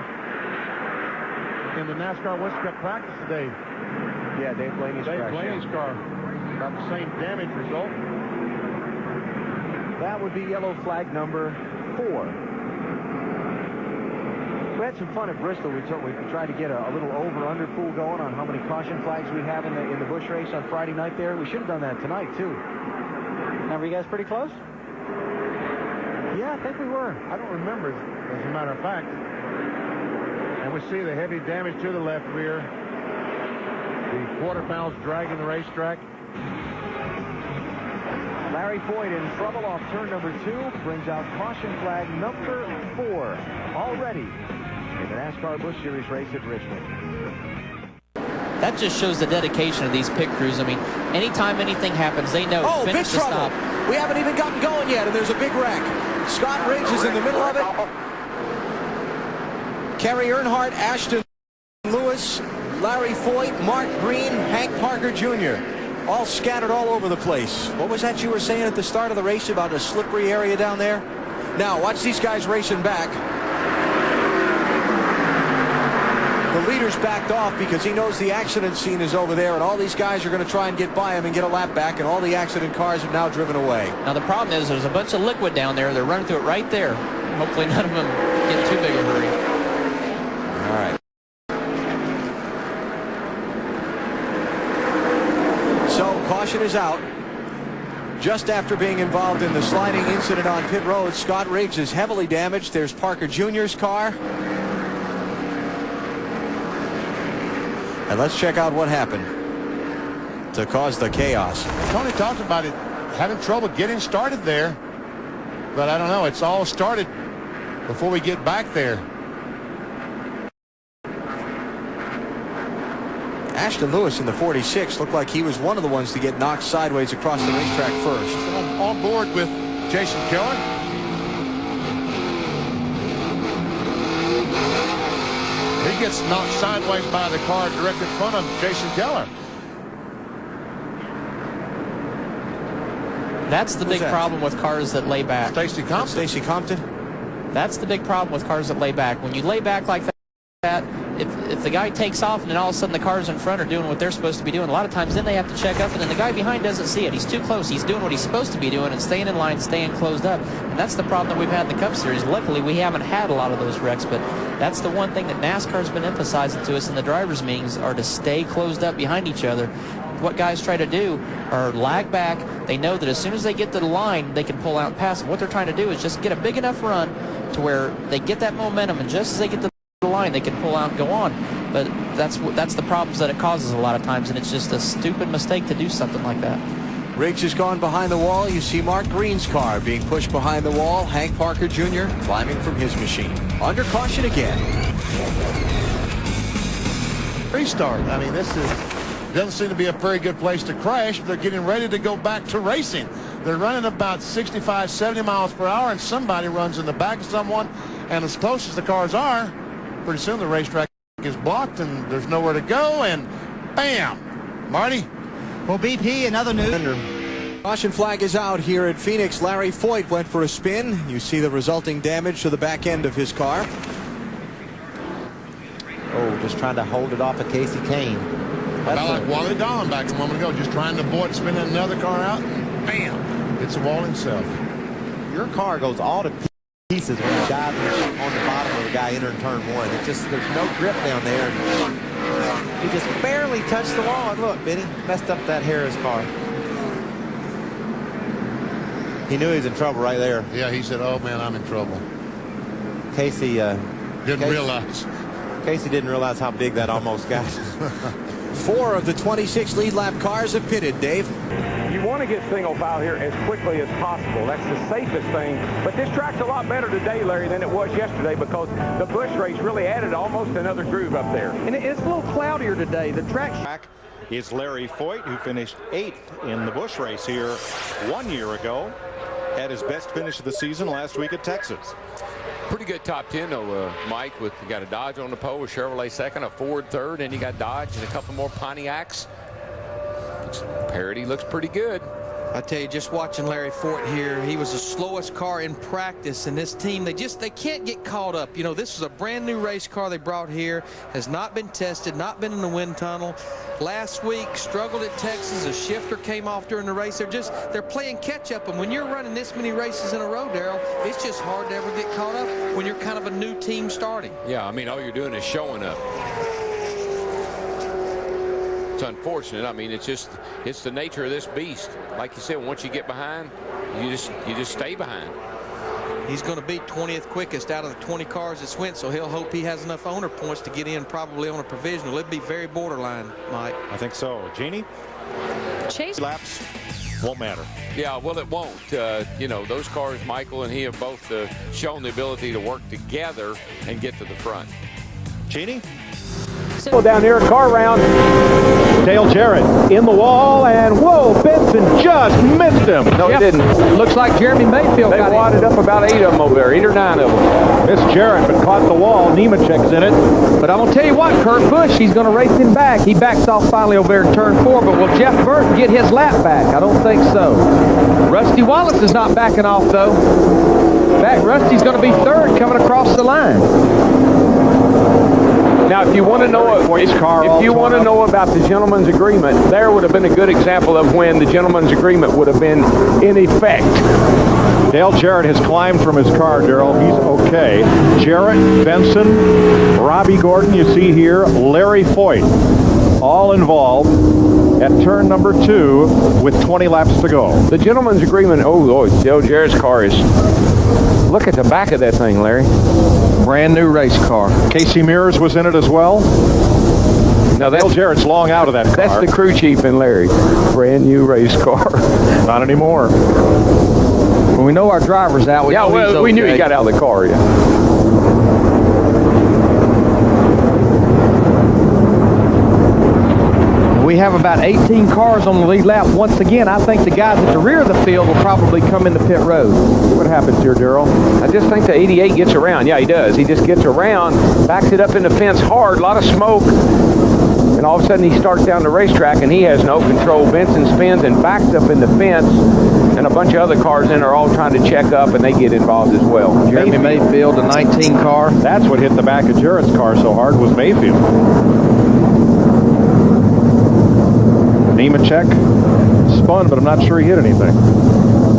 in the NASCAR Winston Cup practice today. Yeah, Dave Blaney's car. About the same damage result. That would be yellow flag number 4. We had some fun at Bristol. We tried to get a little over-under pool going on how many caution flags we have in the Busch race on Friday night there. We should have done that tonight, too. Now, were you guys pretty close? Yeah, I think we were. I don't remember, as a matter of fact. And we see the heavy damage to the left rear. The quarter panels dragging the racetrack. Larry Foyt in trouble off turn number 2. Brings out caution flag number 4 already in the NASCAR Busch Series race at Richmond. That just shows the dedication of these pit crews. I mean, anytime anything happens, they know Oh, big finish to trouble. stop. We haven't even gotten going yet, and there's a big wreck. Scott Riggs is in the middle of it. Kerry Earnhardt, Ashton Lewis, Larry Foyt, Mark Green, Hank Parker Jr. all scattered all over the place. What was that you were saying at the start of the race about a slippery area down there? Now, watch these guys racing back. The leader's backed off because he knows the accident scene is over there, and all these guys are going to try and get by him and get a lap back, and all the accident cars are now driven away. Now, the problem is there's a bunch of liquid down there. They're running through it right there. Hopefully none of them get in too big a hurry. All right. So, caution is out. Just after being involved in the sliding incident on pit road, Scott Riggs is heavily damaged. There's Parker Jr.'s car. And let's check out what happened to cause the chaos. Tony talked about it, having trouble getting started there. But I don't know, it's all started before we get back there. Ashton Lewis in the 46 looked like he was one of the ones to get knocked sideways across the racetrack first. On board with Jason Keller. He gets knocked sideways by the car directly in front of Jason Keller. That's the big problem with cars that lay back. Stacy Compton. Stacy Compton. That's the big problem with cars that lay back. When you lay back like that, if the guy takes off and then all of a sudden the cars in front are doing what they're supposed to be doing, a lot of times then they have to check up, and then the guy behind doesn't see it. He's too close. He's doing what he's supposed to be doing and staying in line, staying closed up. And that's the problem that we've had in the Cup Series. Luckily, we haven't had a lot of those wrecks, but that's the one thing that NASCAR's been emphasizing to us in the drivers' meetings are to stay closed up behind each other. What guys try to do are lag back. They know that as soon as they get to the line, they can pull out and pass them. What they're trying to do is just get a big enough run to where they get that momentum, and just as they get to the line, they can pull out and go on. But that's the problems that it causes a lot of times, and it's just a stupid mistake to do something like that. Riggs has gone behind the wall. You see Mark Green's car being pushed behind the wall. Hank Parker Jr. climbing from his machine. Under caution again. Restart. I mean, this doesn't seem to be a very good place to crash. They're getting ready to go back to racing. They're running about 65, 70 miles per hour, and somebody runs in the back of someone, and as close as the cars are, pretty soon the racetrack is blocked and there's nowhere to go, and bam! Marty? Well, BP, another news. Caution flag is out here at Phoenix. Larry Foyt went for a spin. You see the resulting damage to the back end of his car. Oh, just trying to hold it off of Casey Kane. About like Wally Dahlin back a moment ago, just trying to avoid spinning another car out, and bam! Hits the wall himself. Your car goes all to pieces when you dive on the bottom of the guy entering turn 1. It's just, there's no grip down there. And he just barely touched the wall, and look, Benny messed up that Harris car. He knew he was in trouble right there. Yeah, he said, "Oh man, I'm in trouble." Casey didn't realize. Casey didn't realize how big that almost got. 4 of the 26 lead lap cars have pitted, Dave. You want to get single file here as quickly as possible. That's the safest thing. But this track's a lot better today, Larry, than it was yesterday because the Busch race really added almost another groove up there. And it's a little cloudier today. The track is Larry Foyt, who finished 8th in the Busch race here 1 year ago. Had his best finish of the season last week at Texas. Pretty good top 10 though, Mike. With you got a Dodge on the pole, a Chevrolet second, a Ford third, and you got Dodge and a couple more Pontiacs. Parity looks pretty good. I tell you, just watching Larry Foyt here, he was the slowest car in practice, and this team, they can't get caught up. You know, this is a brand new race car they brought here, has not been tested, not been in the wind tunnel. Last week, struggled at Texas, a shifter came off during the race. They're playing catch up, and when you're running this many races in a row, Darrell, it's just hard to ever get caught up when you're kind of a new team starting. Yeah, I mean, all you're doing is showing up. It's unfortunate. I mean, it's the nature of this beast. Like you said, once you get behind, you just stay behind. He's going to be 20th quickest out of the 20 cars that's went, so he'll hope he has enough owner points to get in probably on a provisional. It'd be very borderline, Mike. I think so. Jeannie? Chase laps won't matter. Yeah, well, it won't. You know, those cars, Michael and he have both shown the ability to work together and get to the front. Jeannie? Down here, car round. Dale Jarrett in the wall, and whoa, Benson just missed him. No, he didn't. Looks like Jeremy Mayfield got wadded up about 8 of them over there, 8 or 9 of them. Missed Jarrett, but caught the wall. Nemechek's in it. But I'm going to tell you what, Kurt Busch, he's going to race him back. He backs off finally over there in turn 4, but will Jeff Burton get his lap back? I don't think so. Rusty Wallace is not backing off, though. In fact, Rusty's going to be 3rd coming across the line. Now, if you want to know about the gentleman's agreement, there would have been a good example of when the gentleman's agreement would have been in effect. Dale Jarrett has climbed from his car, Darrell. He's okay. Jarrett, Benson, Robbie Gordon, you see here, Larry Foyt, all involved at turn number 2 with 20 laps to go. The gentleman's agreement, oh, Lord, Dale Jarrett's car is, look at the back of that thing, Larry. Brand new race car. Casey Mears was in it as well. Now, Dale Jarrett's long out of that car. That's the crew chief and Larry. Brand new race car. Not anymore. When we know our driver's out, we knew he got out of the car, yeah. We have about 18 cars on the lead lap. Once again, I think the guys at the rear of the field will probably come into pit road. What happens here, Darrell? I just think the 88 gets around. Yeah, he does. He just gets around, backs it up in the fence hard, a lot of smoke, and all of a sudden he starts down the racetrack and he has no control. Benson spins and backs up in the fence, and a bunch of other cars in are all trying to check up, and they get involved as well. Jeremy Mayfield, a 19 car. That's what hit the back of Jarrett's car so hard, was Mayfield. Nemechek spun, but I'm not sure he hit anything.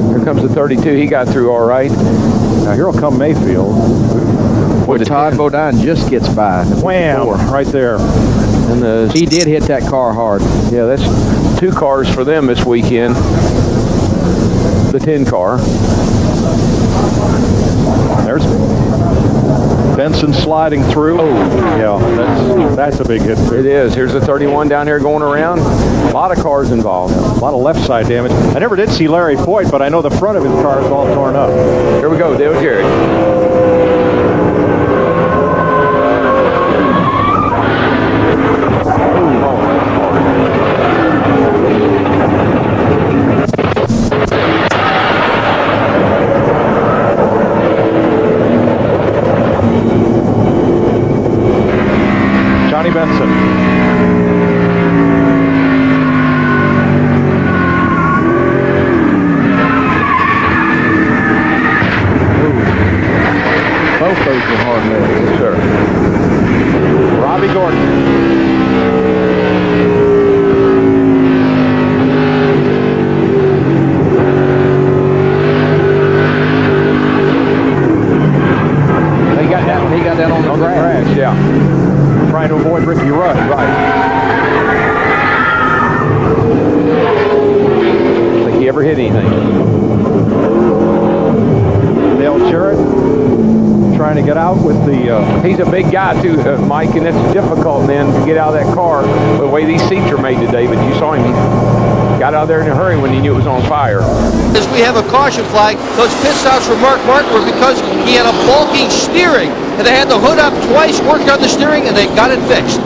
Here comes the 32. He got through all right. Now here will come Mayfield. Boy, Todd Bodine just gets by. Wham! Right there. And he did hit that car hard. Yeah, that's 2 cars for them this weekend. The 10 car. There's Benson sliding through. Oh, yeah, that's a big hit. It is. Here's the 31 down here going around. A lot of cars involved. A lot of left side damage. I never did see Larry Foyt, but I know the front of his car is all torn up. Here we go, Dale Jarrett. Benson. Both those were hard misses, sure. Robbie Gordon. He got that on the grass, yeah. Trying to avoid Ricky Rush. Right. I don't think he ever hit anything. Dale Jarrett trying to get out with the... He's a big guy too, Mike, and it's difficult then to get out of that car the way these seats are made today. But you saw him, he got out there in a hurry when he knew it was on fire. As we have a caution flag, those pit stops for Mark Martin were because he had a bulky steering, and they had the hood up twice, worked on the steering, and they got it fixed.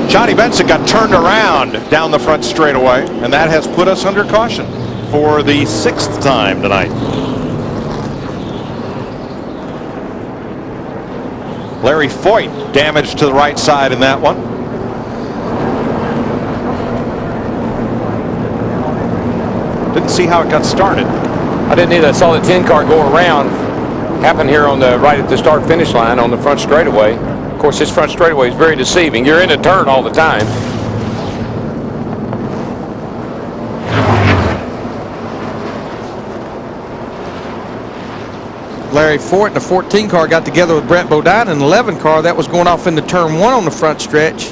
Johnny Benson got turned around down the front straightaway, and that has put us under caution for the 6th time tonight. Larry Foyt damaged to the right side in that one. Didn't see how it got started. I didn't either. I saw the 10 car go around. Happened here on the right at the start finish line on the front straightaway. Of course, this front straightaway is very deceiving. You're in a turn all the time. Larry Foyt and the 14 car got together with Brett Bodine and the 11 car that was going off into turn 1 on the front stretch.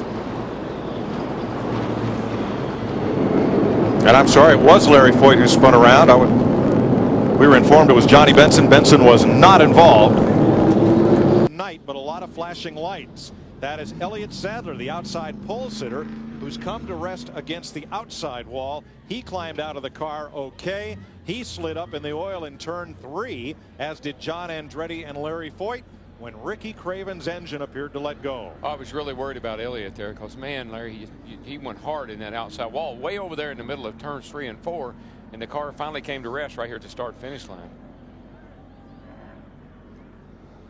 And I'm sorry, it was Larry Foyt who spun around. We were informed it was Johnny Benson. Benson was not involved. Night, but a lot of flashing lights. That is Elliott Sadler, the outside pole sitter, who's come to rest against the outside wall. He climbed out of the car okay. He slid up in the oil in turn 3, as did John Andretti and Larry Foyt, when Ricky Craven's engine appeared to let go. I was really worried about Elliott there because, man, Larry, he went hard in that outside wall, way over there in the middle of turns 3 and 4, and the car finally came to rest right here at the start-finish line.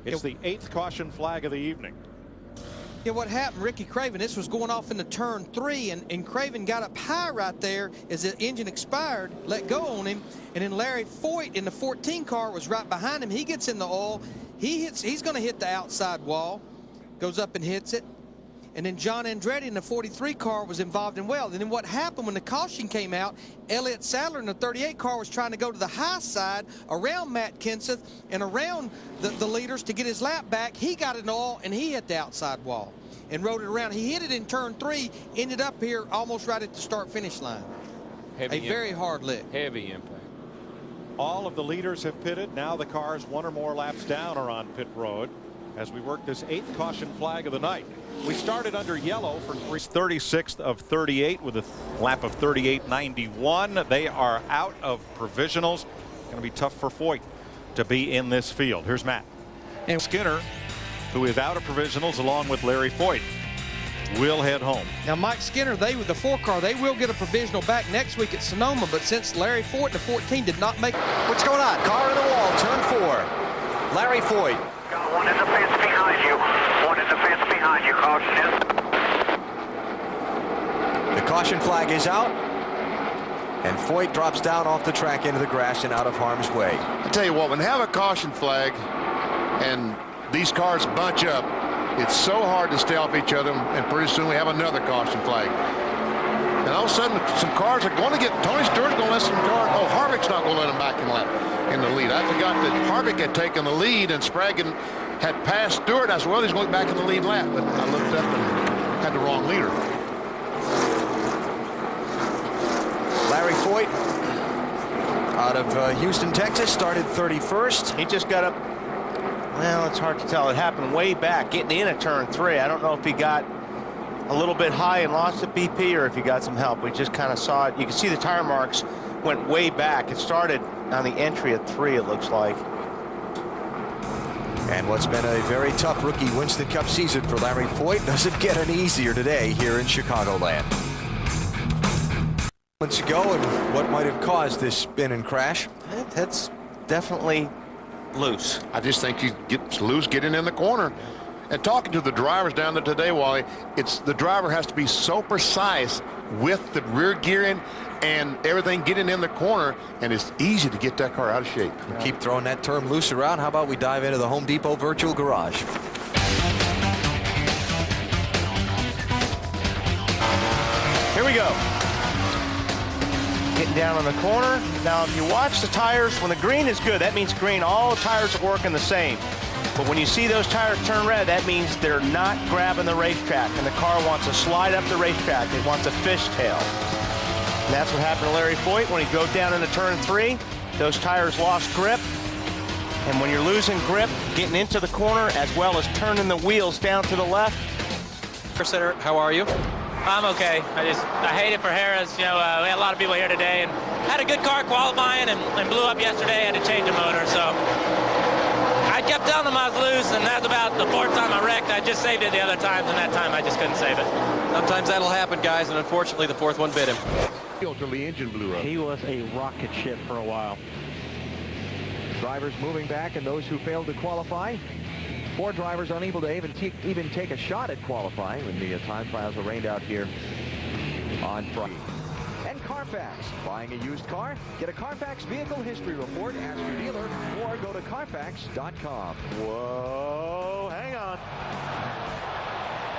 It's the 8th caution flag of the evening. Yeah, what happened, Ricky Craven, this was going off into turn 3, and Craven got up high right there as the engine expired, let go on him, and then Larry Foyt in the 14 car was right behind him. He gets in the oil. He's going to hit the outside wall, goes up and hits it. And then John Andretti in the 43 car was involved in well. And then what happened when the caution came out, Elliott Sadler in the 38 car was trying to go to the high side around Matt Kenseth and around the leaders to get his lap back. He got in oil and he hit the outside wall and rode it around. He hit it in turn 3, ended up here almost right at the start-finish line. Very hard lick. Heavy impact. All of the leaders have pitted. Now the cars 1 or more laps down are on pit road as we work this 8th caution flag of the night. We started under yellow for 36th of 38 with a lap of 38.91. They are out of provisionals. Going to be tough for Foyt to be in this field. Here's Matt. And Skinner, who is out of provisionals along with Larry Foyt, will head home. Now Mike Skinner, with the 4 car, they will get a provisional back next week at Sonoma, but since Larry Foyt, the 14, did not make it. What's going on? Car in the wall, turn 4. Larry Foyt. Got one in the fence behind you. One in the fence behind you. Caution is. The caution flag is out. And Foyt drops down off the track into the grass and out of harm's way. I tell you what, when they have a caution flag and these cars bunch up, it's so hard to stay off each other, and pretty soon we have another caution flag. And all of a sudden, some cars are going to get, Tony Stewart's going to let some cars, oh, Harvick's not going to let him back in the lead. I forgot that Harvick had taken the lead and Sprague had passed Stewart. I said, well, he's going back in the lead lap, but I looked up and had the wrong leader. Larry Foyt out of Houston, Texas, started 31st. He just got up. Well, it's hard to tell. It happened way back, getting in at turn 3. I don't know if he got a little bit high and lost the BP or if he got some help. We just kind of saw it. You can see the tire marks went way back. It started on the entry at 3, it looks like. And what's been a very tough rookie Winston Cup season for Larry Foyt doesn't get any easier today here in Chicagoland. Months ago, and what might have caused this spin and crash? That's definitely loose. I just think you get loose getting in the corner. And talking to the drivers down there today, Wally, it's the driver has to be so precise with the rear gearing and everything getting in the corner, and it's easy to get that car out of shape. Keep throwing that term loose around. How about we dive into the Home Depot Virtual Garage? Here we go. Getting down on the corner. Now, if you watch the tires, when the green is good, that means green. All the tires are working the same. But when you see those tires turn red, that means they're not grabbing the racetrack, and the car wants to slide up the racetrack. It wants a fishtail. And that's what happened to Larry Foyt when he drove down into turn 3. Those tires lost grip, And when you're losing grip, getting into the corner as well as turning the wheels down to the left. Center, how are you? I'm okay. I hate it for Harris. You know, we had a lot of people here today and had a good car qualifying and blew up yesterday. Had to change a motor, so I kept telling them I was loose, and that's about the 4th time I wrecked. I just saved it the other times, and that time I just couldn't save it. Sometimes that'll happen, guys, and unfortunately the 4th one bit him. Until the engine blew up. He was a rocket ship for a while. Drivers moving back, and those who failed to qualify. 4 drivers unable to even take a shot at qualifying when the time trials were rained out here on Friday. And Carfax. Buying a used car? Get a Carfax vehicle history report, ask your dealer, or go to Carfax.com. Whoa, hang on.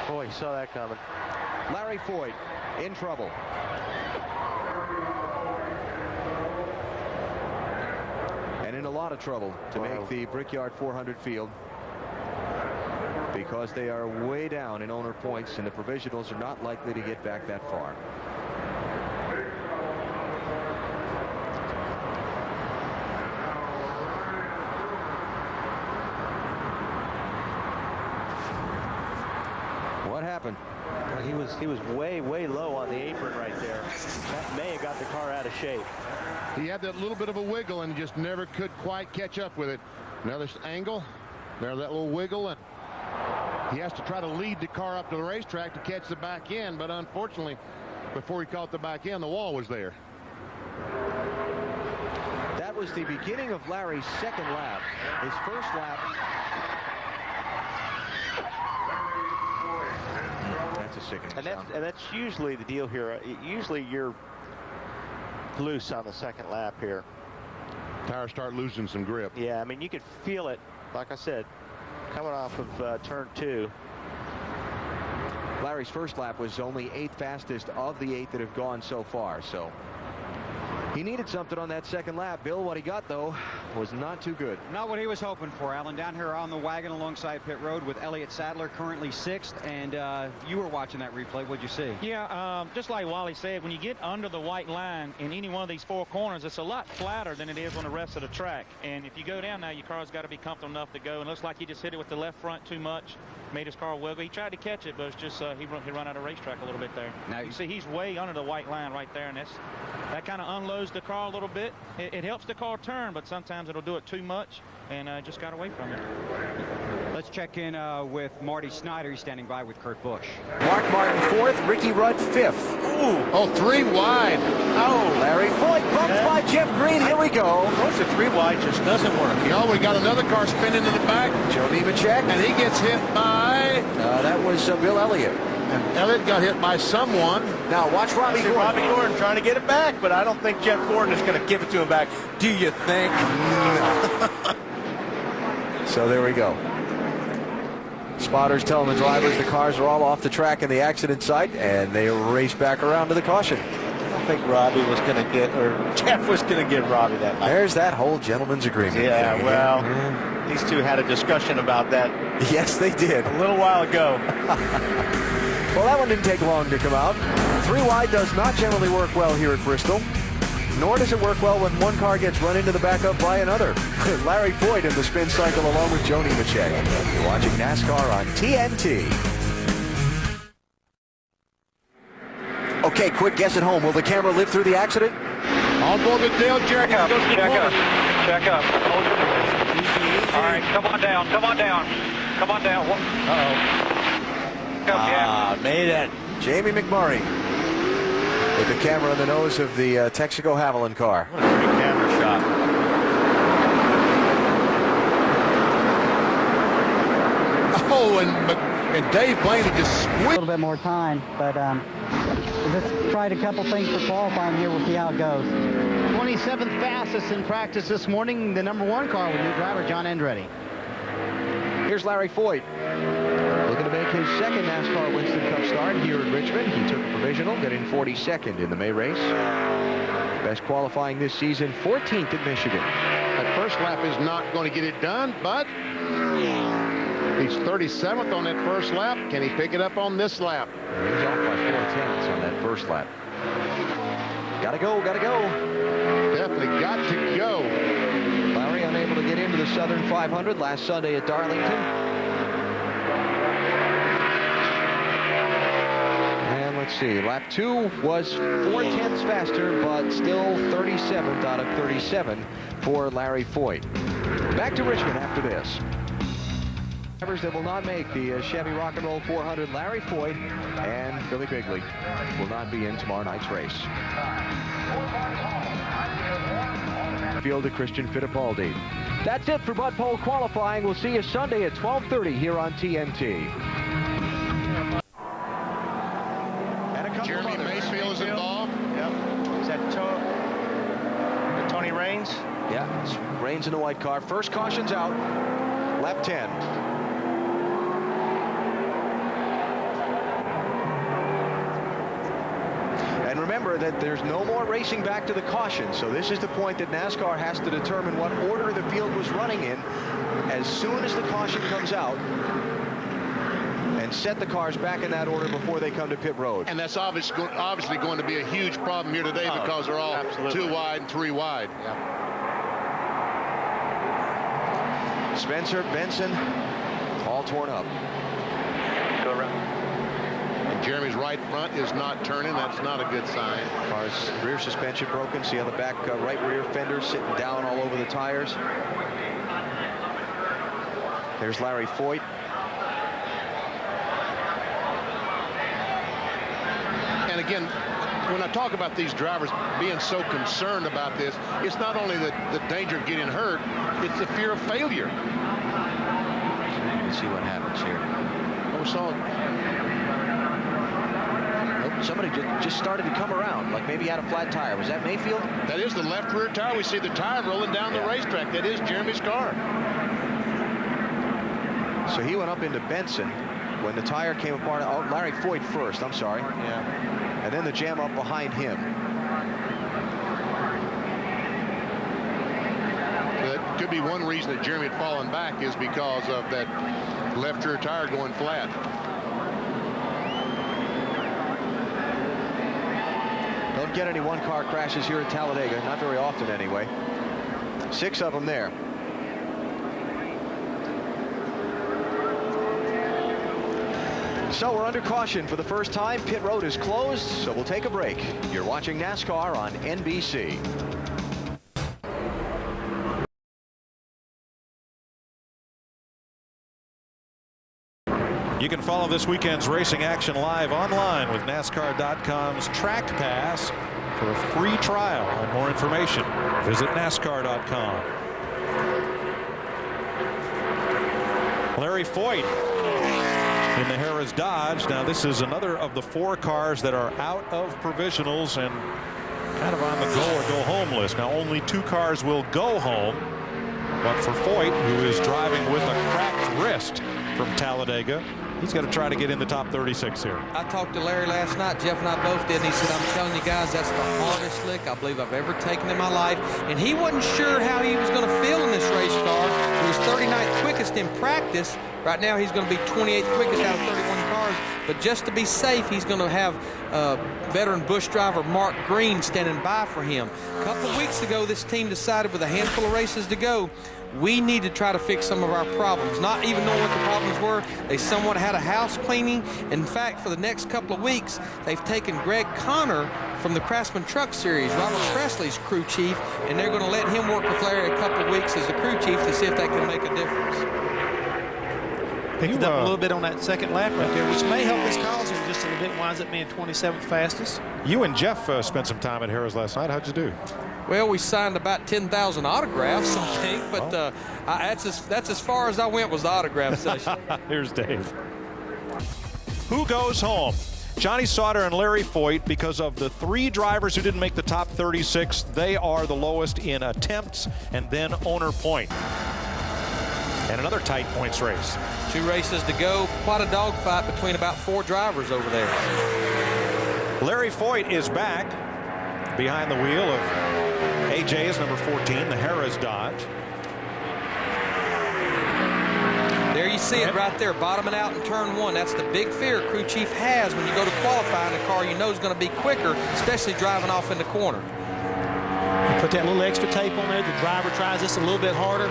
Boy, you saw that coming. Larry Foyt in trouble. And in a lot of trouble to make the Brickyard 400 field, because they are way down in owner points, and the provisionals are not likely to get back that far. What happened? He was way low on the apron right there. That may have got the car out of shape. He had that little bit of a wiggle and just never could quite catch up with it. Another angle. There's that little wiggle, and he has to try to lead the car up to the racetrack to catch the back end, but unfortunately, before he caught the back end, the wall was there. That was the beginning of Larry's second lap. His first lap. That's a sickening sound. And that's usually the deal here. Usually you're loose on the second lap here. Tires start losing some grip. Yeah, I mean, you could feel it, like I said, coming off of turn 2. Larry's first lap was only 8th fastest of the 8 that have gone so far, so he needed something on that second lap. Bill, what he got, though, was not too good. Not what he was hoping for, Alan. Down here on the wagon alongside pit road with Elliott Sadler, currently 6th, and you were watching that replay. What'd you see? Yeah, just like Wally said, when you get under the white line in any one of these 4 corners, it's a lot flatter than it is on the rest of the track. And if you go down now, your car's got to be comfortable enough to go. And it looks like he just hit it with the left front too much, made his car wiggle. He tried to catch it, but it's just he run out of racetrack a little bit there. Now you see he's way under the white line right there, and that kind of unloads the car a little bit. It helps the car turn, but sometimes it'll do it too much, and just got away from it. Let's check in with Marty Snyder. He's standing by with Kurt Busch. Mark Martin 4th, Ricky Rudd 5th. Ooh. Oh, 3 wide. Oh, Larry Foyt bumped by Jeff Green. Here we go. Course, the 3 wide just doesn't work. No, we got another car spinning in the back. Joe Nemechek. And he gets hit by... that was Bill Elliott. And Elliott got hit by someone. Now watch Robbie Gordon. Robbie Gordon trying to get it back, but I don't think Jeff Gordon is going to give it to him back. Do you think? So there we go. Spotters telling the drivers the cars are all off the track in the accident site, and they race back around to the caution. I don't think Robbie was going to get, or Jeff was going to give Robbie that night. There's that whole gentleman's agreement. Yeah, well, these two had a discussion about that. Yes, they did. A little while ago. Well, that one didn't take long to come out. 3 wide does not generally work well here at Bristol, nor does it work well when one car gets run into the back of by another. Larry Foyt in the spin cycle along with Joe Nemechek. You're watching NASCAR on TNT. Okay, quick guess at home. Will the camera live through the accident? On board with Dale Jarrett. Check up. All right, come on down. Uh-oh. Made it. Jamie McMurray with the camera on the nose of the Texaco Haviland car. What a great camera shot. Oh, and Dave Blaney just squeezed. A little bit more time, but we just tried a couple things for qualifying here. We'll see how it goes. 27th fastest in practice this morning, the #1 car with new driver John Andretti. Here's Larry Foyt, looking to make his second NASCAR Winston Cup start here in Richmond. He took a provisional, got in 42nd in the May race. Best qualifying this season, 14th at Michigan. That first lap is not going to get it done, but he's 37th on that first lap. Can he pick it up on this lap? He's off by 4/10 on that first lap. Gotta go. Definitely got to go. Larry unable to get into the Southern 500 last Sunday at Darlington. And let's see, lap 2 was 4/10 faster, but still 37th out of 37 for Larry Foyt. Back to Richmond after this. Drivers that will not make the Chevy Rock and Roll 400, Larry Foyt and Billy Bigley will not be in tomorrow night's race. Field to Christian Fittipaldi. That's it for Bud Pole qualifying. We'll see you Sunday at 12:30 here on TNT. Jeremy Mayfield is involved. Yep. Is that Tony Raines? Yeah, it's Raines in the white car. First caution's out. Lap 10. And remember that there's no more racing back to the caution, so this is the point that NASCAR has to determine what order the field was running in as soon as the caution comes out, and set the cars back in that order before they come to pit road. And that's obviously going to be a huge problem here today because they're all absolutely. 2 wide and 3 wide. Yep. Spencer, Benson, all torn up. Go around. And Jeremy's right front is not turning. That's not a good sign. Car's rear suspension broken. See on the back right rear fender sitting down all over the tires. There's Larry Foyt. And again, when I talk about these drivers being so concerned about this, it's not only the danger of getting hurt, it's the fear of failure. Let's see what happens here. Oh, so somebody just started to come around, like maybe had a flat tire. Was that Mayfield? That is the left rear tire. We see the tire rolling down the racetrack. That is Jeremy's car. So he went up into Benson when the tire came apart. Oh, Larry Foyt first, I'm sorry. Yeah. And then the jam up behind him. That could be one reason that Jeremy had fallen back is because of that left rear tire going flat. Don't get any one-car crashes here at Talladega, not very often anyway. 6 of them there. So we're under caution for the first time. Pit road is closed, so we'll take a break. You're watching NASCAR on NBC. You can follow this weekend's racing action live online with NASCAR.com's Track Pass for a free trial. And more information, visit NASCAR.com. Larry Foyt in the Harris Dodge. Now this is another of the 4 cars that are out of provisionals and kind of on the go or go home list. Now only 2 cars will go home, but for Foyt, who is driving with a cracked wrist from Talladega, he's got to try to get in the top 36 here. I talked to Larry last night. Jeff and I both did. And he said, I'm telling you guys, that's the hardest lick I believe I've ever taken in my life. And he wasn't sure how he was going to feel in this race car. He was 39th quickest in practice. Right now, he's going to be 28th quickest out of 31 cars. But just to be safe, he's going to have veteran Busch driver Mark Green standing by for him. A couple weeks ago, this team decided with a handful of races to go, we need to try to fix some of our problems. Not even knowing what the problems were, they somewhat had a house cleaning. In fact, for the next couple of weeks, they've taken Greg Connor from the Craftsman Trucks Series, Robert Presley's crew chief, and they're going to let him work with Larry a couple of weeks as the crew chief to see if that can make a difference. Picked it up a little bit on that second lap right there, which may help his cause him just a little bit. Winds up being 27th fastest. You and Jeff spent some time at Harris last night. How'd you do? Well, we signed about 10,000 autographs, I think, but that's as far as I went was the autograph session. Here's Dave. Who goes home? Johnny Sauter and Larry Foyt, because of the 3 drivers who didn't make the top 36, they are the lowest in attempts and then owner point. And another tight points race. 2 races to go. Quite a dogfight between about 4 drivers over there. Larry Foyt is back behind the wheel of AJ's number 14, the Harris Dodge. There you see it right there, bottoming out in turn 1. That's the big fear crew chief has when you go to qualify in a car you know is going to be quicker, especially driving off in the corner. Put that little extra tape on there. The driver tries this a little bit harder,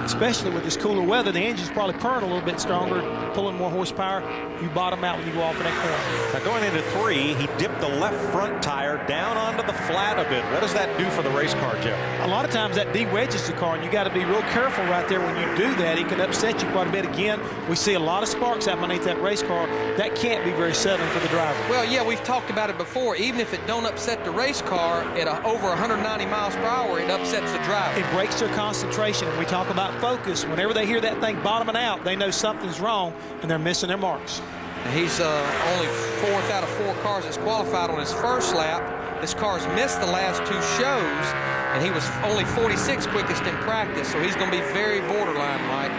especially with this cooler weather. The engine's probably purring a little bit stronger, pulling more horsepower. You bottom out when you go off of that corner. Now going into 3, he dipped the left front tire down onto the flat a bit. What does that do for the race car, Jeff? A lot of times that de-wedges the car, and you got to be real careful right there when you do that. It can upset you quite a bit. Again, we see a lot of sparks out beneath that race car. That can't be very settling for the driver. Well, yeah, we've talked about it before. Even if it don't upset the race car at over 190 miles per hour, it upsets the driver. It breaks their concentration, and we talk about focus. Whenever they hear that thing bottoming out, they know something's wrong, and they're missing their marks. And he's only 4th out of 4 cars that's qualified on his first lap. This car's missed the last 2 shows, and he was only 46 quickest in practice, so he's going to be very borderline, Mike.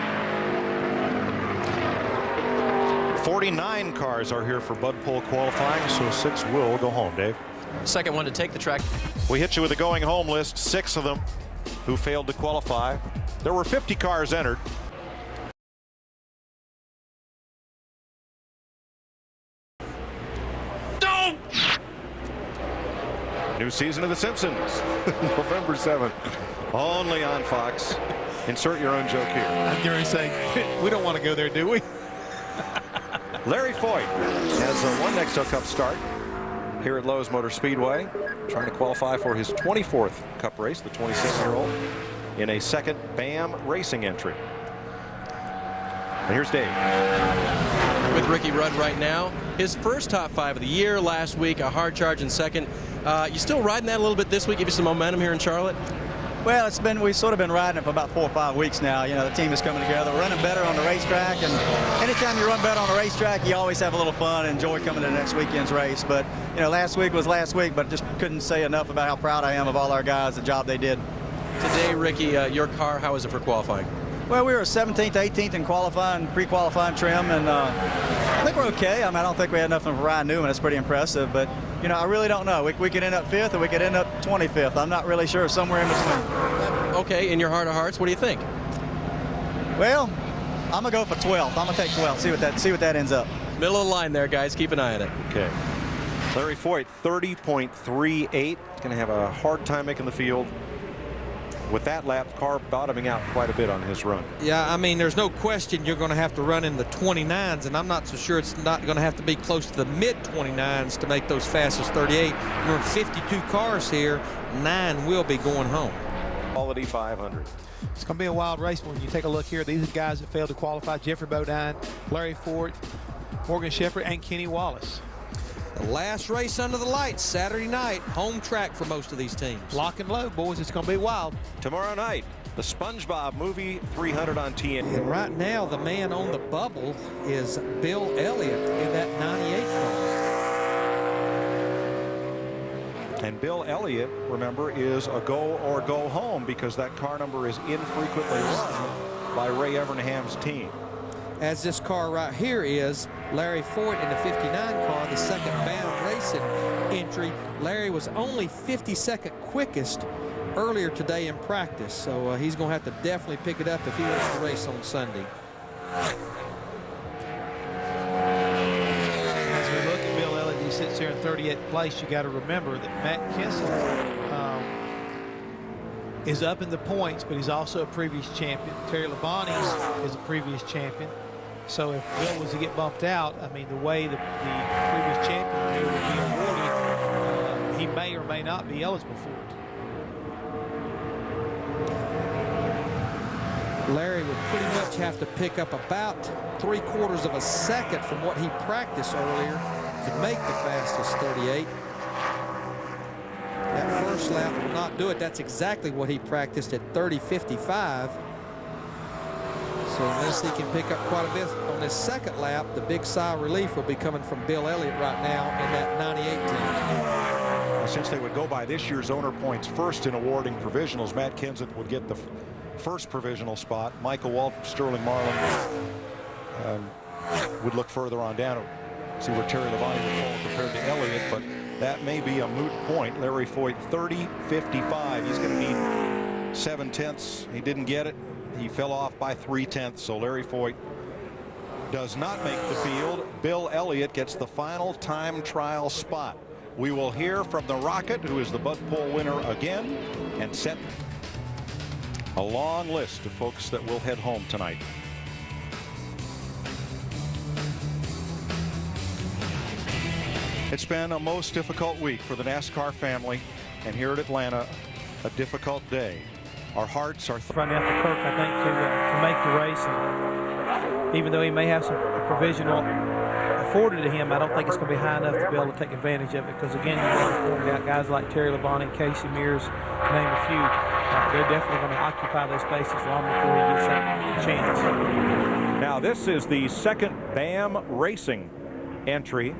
49 cars are here for Bud Pole qualifying, so 6 will go home, Dave. Second one to take the track. We hit you with a going home list, 6 of them who failed to qualify. There were 50 cars entered. New season of The Simpsons, November 7th, only on Fox. Insert your own joke here. I'm going to say, we don't want to go there, do we? Larry Foyt has a 1 Nextel Cup start here at Lowe's Motor Speedway, trying to qualify for his 24th Cup race, the 27-year-old, in a second BAM racing entry. And here's Dave. With Ricky Rudd right now. His first top 5 of the year last week, a hard charge in second. You still riding that a little bit this week? Give you some momentum here in Charlotte? Well, we've sort of been riding it for about 4 or 5 weeks now. You know, the team is coming together. We're running better on the racetrack, and anytime you run better on the racetrack, you always have a little fun and enjoy coming to next weekend's race. But, you know, last week was last week, but just couldn't say enough about how proud I am of all our guys, the job they did. Today, Ricky, your car, how was it for qualifying? Well, we were 17th, 18th in qualifying, pre-qualifying trim, and I think we're okay. I mean, I don't think we had nothing for Ryan Newman. It's pretty impressive, but, you know, I really don't know. We could end up 5th or we could end up 25th. I'm not really sure, somewhere in between. Okay, in your heart of hearts, what do you think? Well, I'm going to go for 12th. I'm going to take 12th, see what that ends up. Middle of the line there, guys. Keep an eye on it. Okay. Larry Foyt, 30.38. Going to have a hard time making the field. With that lap, car bottoming out quite a bit on his run. Yeah, I mean, there's no question you're going to have to run in the 29s, and I'm not so sure it's not going to have to be close to the mid-29s to make those fastest 38. There are 52 cars here. 9 will be going home. Quality 500. It's going to be a wild race when you take a look here. These are the guys that failed to qualify: Jeffrey Bodine, Larry Foyt, Morgan Shepherd, and Kenny Wallace. The last race under the lights Saturday night, home track for most of these teams. Lock and load, boys. It's going to be wild. Tomorrow night, the SpongeBob movie 300 on TNT. And right now, the man on the bubble is Bill Elliott in that 98 car. And Bill Elliott, remember, is a go or go home because that car number is infrequently run by Ray Evernham's team. As this car right here is Larry Foyt in the 59 car, the second BAM racing entry. Larry was only 52nd quickest earlier today in practice, so he's going to have to definitely pick it up if he wants to race on Sunday. As we look at Bill Elliott, he sits here in 38th place. You got to remember that Matt Kenseth is up in the points, but he's also a previous champion. Terry Labonte is a previous champion. So if Bill was to get bumped out, I mean, the way the previous champion would be awarded, he may or may not be eligible for it. Larry would pretty much have to pick up about 3/4 of a second from what he practiced earlier to make the fastest 38. That first lap will not do it. That's exactly what he practiced at 30:55. So unless he can pick up quite a bit on this second lap, the big sigh of relief will be coming from Bill Elliott right now in that 98 team. Since they would go by this year's owner points first in awarding provisionals, Matt Kenseth would get the first provisional spot. Michael Walt, Sterling Marlin would look further on down to see where Terry Labonte would fall compared to Elliott, but that may be a moot point. Larry Foyt, 30:55. He's going to need 7/10. He didn't get it. He fell off by 3/10, so Larry Foyt does not make the field. Bill Elliott gets the final time trial spot. we will hear from the Rocket, who is the Bud Pole winner again, and set a long list of folks that will head home tonight. It's been a most difficult week for the NASCAR family, and here at Atlanta, a difficult day. Our hearts are running out for Kirk, I think, to make the race. And even though he may have some provisional afforded to him, I don't think it's going to be high enough to be able to take advantage of it. Because again, you pointed out guys like Terry Labonte and Casey Mears, to name a few, they're definitely going to occupy those spaces long before he gets that chance. Now this is the second BAM Racing entry.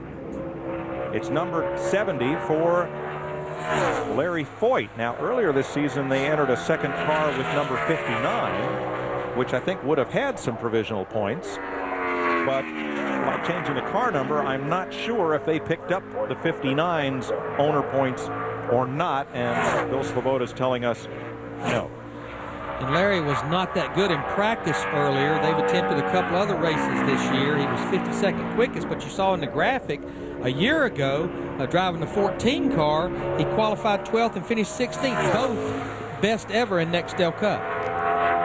It's number 70 for Larry Foyt. Now earlier this season they entered a second car with number 59, which I think would have had some provisional points, but by changing the car number I'm not sure if they picked up the 59's owner points or not, and Bill Sloboda's telling us no. And Larry was not that good in practice earlier. They've attempted a couple other races this year. He was 52nd quickest, but you saw in the graphic a year ago, driving the 14 car, he qualified 12th and finished 16th, both best ever in Nextel Cup.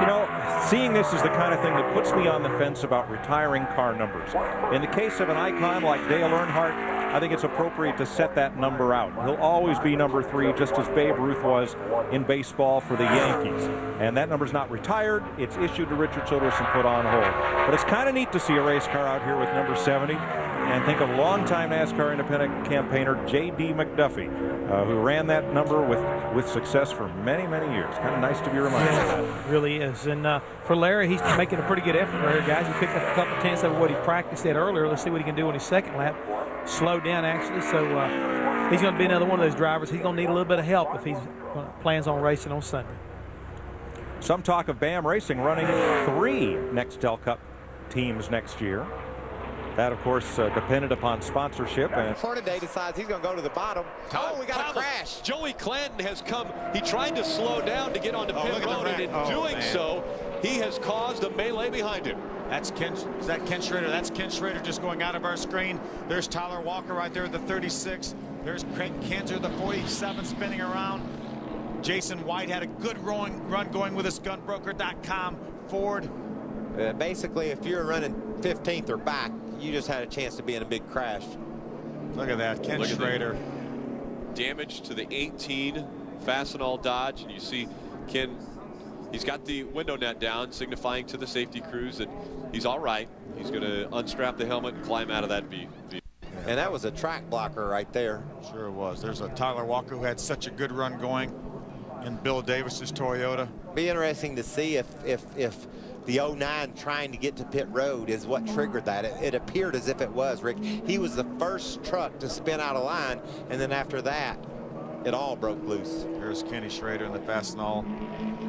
You know, seeing this is the kind of thing that puts me on the fence about retiring car numbers. In the case of an icon like Dale Earnhardt, I think it's appropriate to set that number out. He'll always be number 3, just as Babe Ruth was in baseball for the Yankees. And that number's not retired. It's issued to Richard Childress and put on hold. But it's kind of neat to see a race car out here with number 70. And think of longtime NASCAR independent campaigner J.D. McDuffie, who ran that number with success for many, many years. Kind of nice to be reminded. Yeah, it really is. And for Larry, he's making a pretty good effort there, guys. He picked up a couple tenths of what he practiced at earlier. Let's see what he can do on his second lap. Slowed down, actually. So he's going to be another one of those drivers. He's going to need a little bit of help if he plans on racing on Sunday. Some talk of BAM Racing running 3 Nextel Cup teams next year. That, of course, dependent upon sponsorship. And Hornaday decides he's going to go to the bottom. Oh, we got a crash. Joey Clanton has come. He tried to slow down to get onto pit road, and in doing so, he has caused a melee behind him. That's Ken. Is that Ken Schrader? That's Ken Schrader just going out of our screen. There's Tyler Walker right there, the 36. There's Craig Kinzer, the 47, spinning around. Jason White had a good run going with his gunbroker.com Ford. Basically, if you're running 15th or back, you just had a chance to be in a big crash. Look at that, Ken Schrader. Damage to the 18 Fastenal Dodge, and you see Ken, he's got the window net down, signifying to the safety crews that he's all right. He's going to unstrap the helmet and climb out of that V. And that was a track blocker right there. Sure it was. There's a Tyler Walker who had such a good run going in Bill Davis's Toyota. Be interesting to see if the 09 trying to get to pit road is what triggered that. It appeared as if it was, Rick. He was the first truck to spin out of line, and then after that, it all broke loose. There's Kenny Schrader in the Fastenal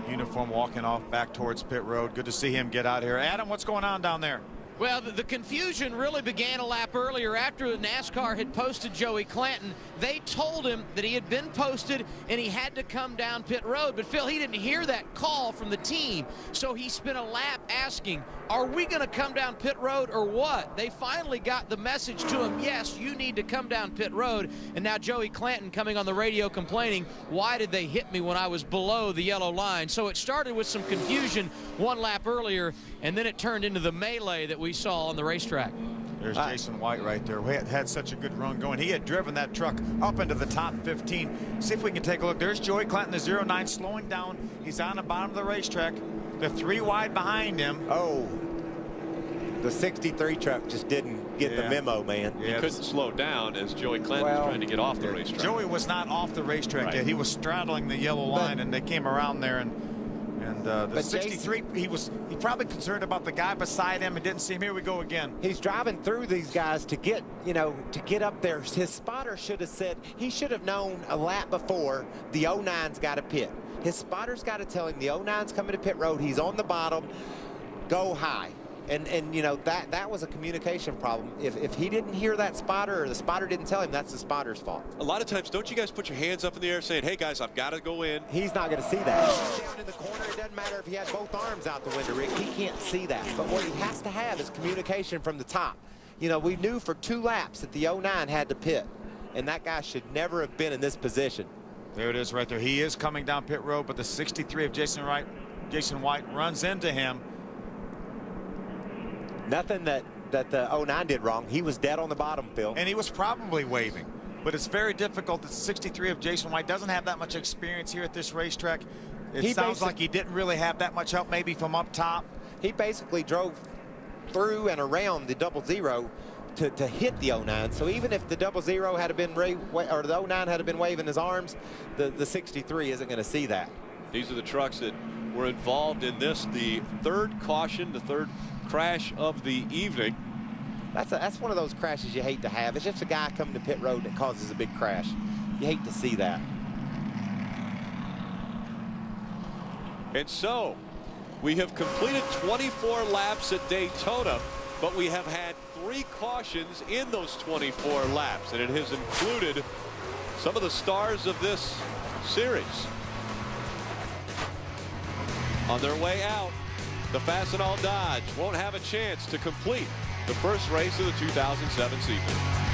uniform walking off back towards pit road. Good to see him get out here. Adam, what's going on down there? Well, the confusion really began a lap earlier after NASCAR had posted Joey Clanton. They told him that he had been posted and he had to come down pit road. But, Phil, he didn't hear that call from the team. So he spent a lap asking, are we going to come down pit road or what? They finally got the message to him, yes, you need to come down pit road. And now Joey Clanton coming on the radio complaining, why did they hit me when I was below the yellow line? So it started with some confusion one lap earlier, and then it turned into the melee that we saw on the racetrack. There's Jason White right there. We had such a good run going. He had driven that truck up into the top 15. See if we can take a look. There's Joey Clanton, the 09, slowing down. He's on the bottom of the racetrack. The 3 wide behind him. Oh, the 63 truck just didn't get the memo, man. He couldn't slow down as Joey Clanton was trying to get off the racetrack. Joey was not off the racetrack yet. He was straddling the yellow line, and they came around there, and the 63, he probably concerned about the guy beside him and didn't see him. Here we go again. He's driving through these guys to get, to get up there. His spotter should have said, he should have known a lap before the 09's got to pit. His spotter's got to tell him the 09's coming to pit road. He's on the bottom. Go high. And that was a communication problem. If he didn't hear that spotter or the spotter didn't tell him, that's the spotter's fault. A lot of times, don't you guys put your hands up in the air saying, hey, guys, I've got to go in? He's not going to see that. Down in the corner, it doesn't matter if he had both arms out the window, Rick. He can't see that. But what he has to have is communication from the top. We knew for 2 laps that the 09 had to pit. and that guy should never have been in this position. There it is right there. He is coming down pit road, but the 63 of Jason White runs into him. Nothing that the 09 did wrong. He was dead on the bottom, Phil. And he was probably waving. But it's very difficult. The 63 of Jason White doesn't have that much experience here at this racetrack. It sounds like he didn't really have that much help maybe from up top. He basically drove through and around the 00 to hit the 09. So even if the 00 had been or the 09 had been waving his arms, the 63 isn't going to see that. These are the trucks that were involved in this, the third caution, the third crash of the evening. That's one of those crashes you hate to have. It's just a guy coming to pit road that causes a big crash. You hate to see that. And so we have completed 24 laps at Daytona, but we have had 3 cautions in those 24 laps, and it has included some of the stars of this series. On their way out, the Fastenal Dodge won't have a chance to complete the first race of the 2007 season.